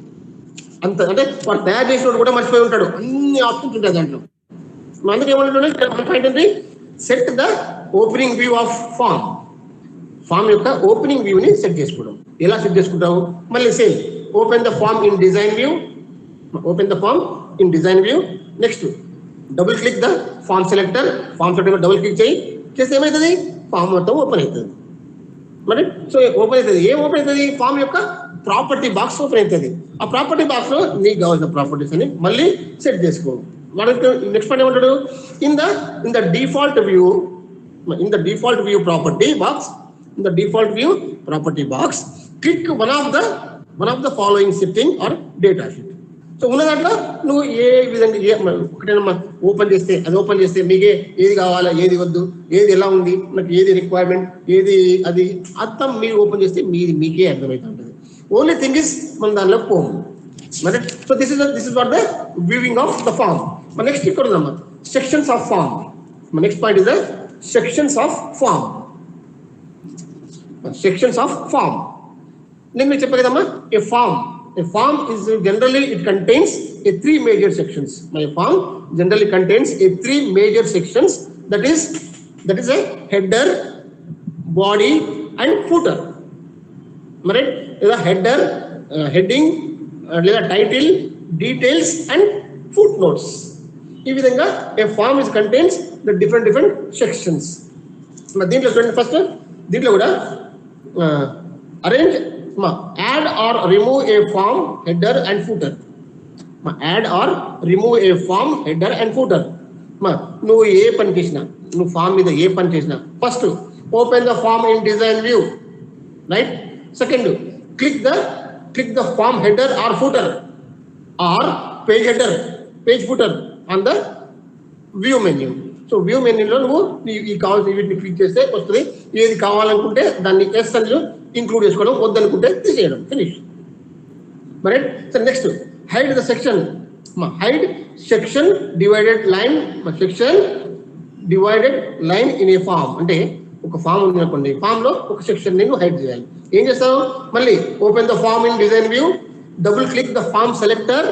S1: అంత అంటే వాడు తయారు చేసిన కూడా మర్చిపోయి ఉంటాడు, అన్ని ఆప్షన్స్ ఉంటాయి దాంట్లో. అందుకే ఏమంటుంటే set the opening view of form యొక్క ఓపెనింగ్ వ్యూ ని సెట్ చేసుకోవడం. ఎలా సెట్ చేసుకుంటావు? మళ్ళీ same open the form in design view. Next double click the form selector double click చేస్తే ఏమవుతుంది? ఫామ్ మొత్తం ఓపెన్ అవుతుంది. మరి సో ఓపెన్ అవుతుంది. ఏం ఓపెన్ అవుతుంది? ఫామ్ యొక్క ప్రాపర్టీ బాక్స్ ఓపెన్ అవుతుంది. ఆ ప్రాపర్టీ బాక్స్ లో నీకు కావాల్సిన ప్రాపర్టీస్ అని మళ్ళీ సెట్ చేసుకో. వాడికి నెక్స్ట్ పని ఏమంటాడు? In the default view property box click one of the following setting or data sheet. So ఉన్న దాంట్లో నువ్వు ఏ విధంగా ఒకటేనమ్మా ఓపెన్ చేస్తే మీకే ఏది కావాలా, ఏది వద్దు, ఏది ఎలా ఉంది, నాకు ఏది రిక్వైర్మెంట్, ఏది అది అర్థం మీరు ఓపెన్ చేస్తే మీకే అర్థమవుతూ ఉంటుంది. ఓన్లీ థింగ్ ఇస్ మన దానిలో పోము. మరి so this is what the viewing of the form. మన నెక్స్ట్ ఇక్కడ ఉందమ్మా సెక్షన్స్ ఆఫ్ ఫామ్. మన next point is the sections of form. నేను మీకు చెప్పే కదమ్మా, A form is generally, it contains a 3 major sections. My form generally contains a 3 major sections. That is a header, body, and footer. Right? The header, heading, title, details, and footnotes. If a form contains the different sections. First, arrange. Add or remove a form header and footer. నువ్వు ఏ పని చేసినా, నువ్వు ఫామ్ మీద ఏ పని చేసినా, first open the form in design view, right? Second click the form header or footer or page footer on the view menu. So view మెన్యూలో నువ్వు ఈ కావాల్సిన వీటిని క్లిక్ చేస్తే వస్తుంది. ఏది కావాలనుకుంటే దాన్ని ఎస్ అని ఇంక్లూడ్ చేసుకోవడం, వద్దనుకుంటే తీసేయడం, finish. Right? So next hide the section. Hide section divided line in a form. అంటే ఒక ఫామ్ ఉంది అనుకోండి, ఫామ్ లో ఒక సెక్షన్ నేను హైడ్ చేయాలి. ఏం చేస్తావు? మళ్ళీ open the form in design view, double click the form selector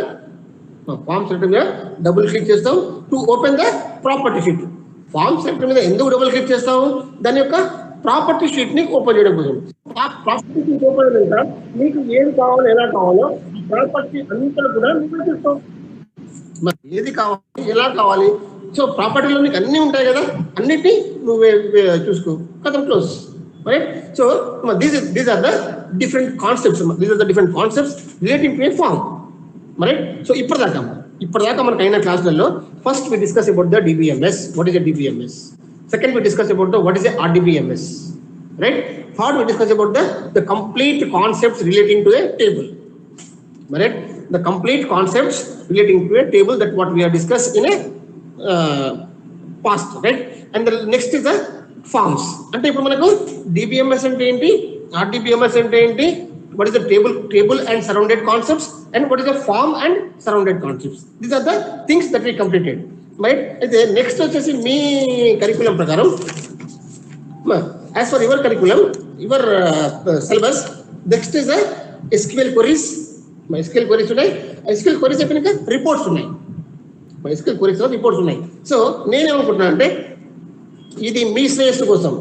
S1: మీద డబుల్ క్లిక్ చేస్తావు to open the property sheet. Form selector మీద ఎందుకు డబుల్ క్లిక్ చేస్తావు? దాని యొక్క ప్రాపర్టీ షీట్ ని ఓపెన్ చేయడం కోసం. ఆ ప్రాపర్టీ షీట్ ఓపెన్ అయినాక మీకు ఏది కావాలో, ఎలా కావాలో ప్రాపర్టీ అంతా కూడా నువ్వు చేస్తావు. ఏది కావాలి, ఎలా కావాలి, సో ప్రాపర్టీలో నీకు అన్ని ఉంటాయి కదా, అన్నిటినీ నువ్వే చూసుకో, కథం close. Right? So these are the different concepts relating to a form. Right? So ఇప్పటిదాకా మనకు అయిన క్లాసులలో first we discuss about the DBMS. What is a DBMS? Second, we discuss about what is a RDBMS, right? Third, we discuss about the complete concepts relating to a table, right? The complete concepts relating to a table, that what we have discussed in a past, right? And the next is the forms. Ante ippudu manaku DBMS ante enti, RDBMS ante enti, what is the table and surrounded concepts, and what is the form and surrounded concepts. These are the things that we completed. Right? అయితే నెక్స్ట్ వచ్చేసి మీ కరికులం ప్రకారం, as for your curriculum, your syllabus, next is SQL queries. SQL queries ఉన్నాయి. SQL క్వరీస్ అయిపోయినాక రిపోర్ట్స్ ఉన్నాయి. సో నేనేమనుకుంటున్నా అంటే, ఇది మీ శ్రేయస్సు కోసం,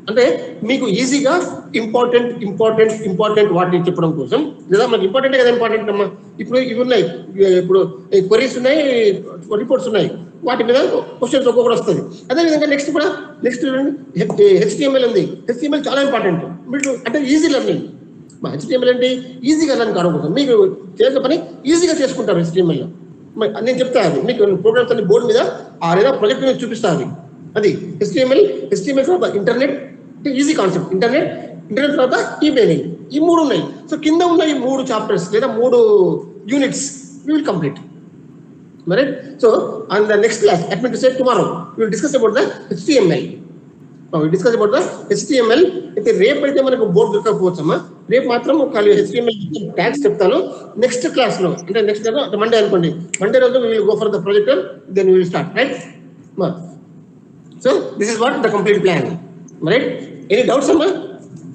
S1: అంటే మీకు ఈజీగా ఇంపార్టెంట్ వాటిని చెప్పడం కోసం, లేదా మనకి ఇంపార్టెంట్ కదా, ఇంపార్టెంట్ అమ్మా. ఇప్పుడు ఇవి ఉన్నాయి, ఇప్పుడు క్వరీస్ ఉన్నాయి, రిపోర్ట్స్ ఉన్నాయి, వాటి మీద క్వశ్చన్స్ ఒక్కొక్కటి వస్తుంది. అదేవిధంగా నెక్స్ట్ HTML ఉంది. HTML చాలా ఇంపార్టెంట్. మీరు అంటే ఈజీ లెర్నింగ్. HTML అంటే ఈజీగా దానికి అనుకుంటాం, మీకు చేసే పని ఈజీగా చేసుకుంటారు HTML. నేను చెప్తా అది మీకు ప్రోగ్రామ్స్ అన్ని బోర్డు మీద లేదా ప్రాజెక్ట్ మీద చూపిస్తాను. అది HTML తర్వాత ఇంటర్నెట్ ఈజీ కాన్సెప్ట్, ఇంటర్నెట్ తర్వాత ఈమెయిలింగ్, ఈ 3 ఉన్నాయి. సో కింద ఉన్న ఈ 3 చాప్టర్స్ లేదా 3 units we will complete. Right? So on the next class, at me to say tomorrow, we will discuss about the HTML. We discuss about the HTML. అయితే రేపు అయితే మనకు బోర్డు దొరకకపోవచ్చమ్మా, రేపు మాత్రం ఖాళీ HTML ట్యాగ్స్ చెప్తాను. నెక్స్ట్ క్లాస్ లో అంటే నెక్స్ట్ మండే అనుకోండి, మండే రోజు we will go for the projector, then we will start, right? So this is what the complete plan, right? Any doubts అమ్మా?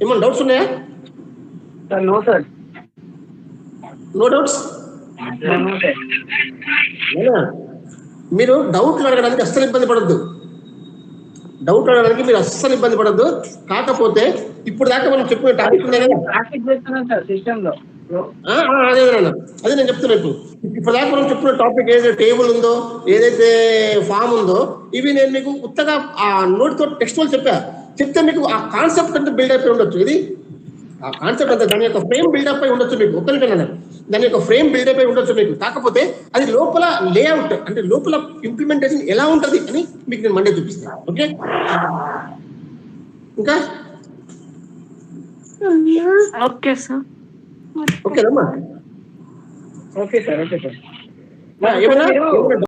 S1: ఏమన్నా డౌట్స్ ఉన్నాయా?
S3: No sir.
S1: No doubts? మీరు డౌట్లు అడగడానికి అస్సలు ఇబ్బంది పడద్దు, డౌట్ అడగడానికి మీరు అస్సలు ఇబ్బంది పడద్దు. కాకపోతే ఇప్పుడు దాకా మనం చెప్పుకునే టాపిక్ ఉన్నాయి కదా, అదే నేను చెప్తున్నా. ఇప్పుడు దాకా మనం చెప్పుకునే టాపిక్ ఏదైతే టేబుల్ ఉందో, ఏదైతే ఫామ్ ఉందో, ఇవి నేను మీకు కొత్తగా ఆ నోటితో టెక్స్ట్ వాళ్ళు చెప్తే మీకు ఆ కాన్సెప్ట్ అంతా బిల్డ్ అయిపోయి ఉండొచ్చు. ఇది ఆ కాన్సెప్ట్ అంతా దాని యొక్క ఫ్రేమ్ బిల్డప్ అయి ఉండొచ్చు మీకు, ఒక్కరికన్నా దాని యొక్క ఫ్రేమ్ బిల్డప్ అయి ఉండొచ్చు మీకు. కాకపోతే అది లోపల లేఅవుట్ అంటే లోపల ఇంప్లిమెంటేషన్ ఎలా ఉంటుంది అని మీకు నేను మండే చూపిస్తాను. ఓకే, ఇంకా
S2: ఓకే సార్.
S1: ఓకేనమ్మా?
S3: Okay sir. Okay sir.
S1: ఏమన్నా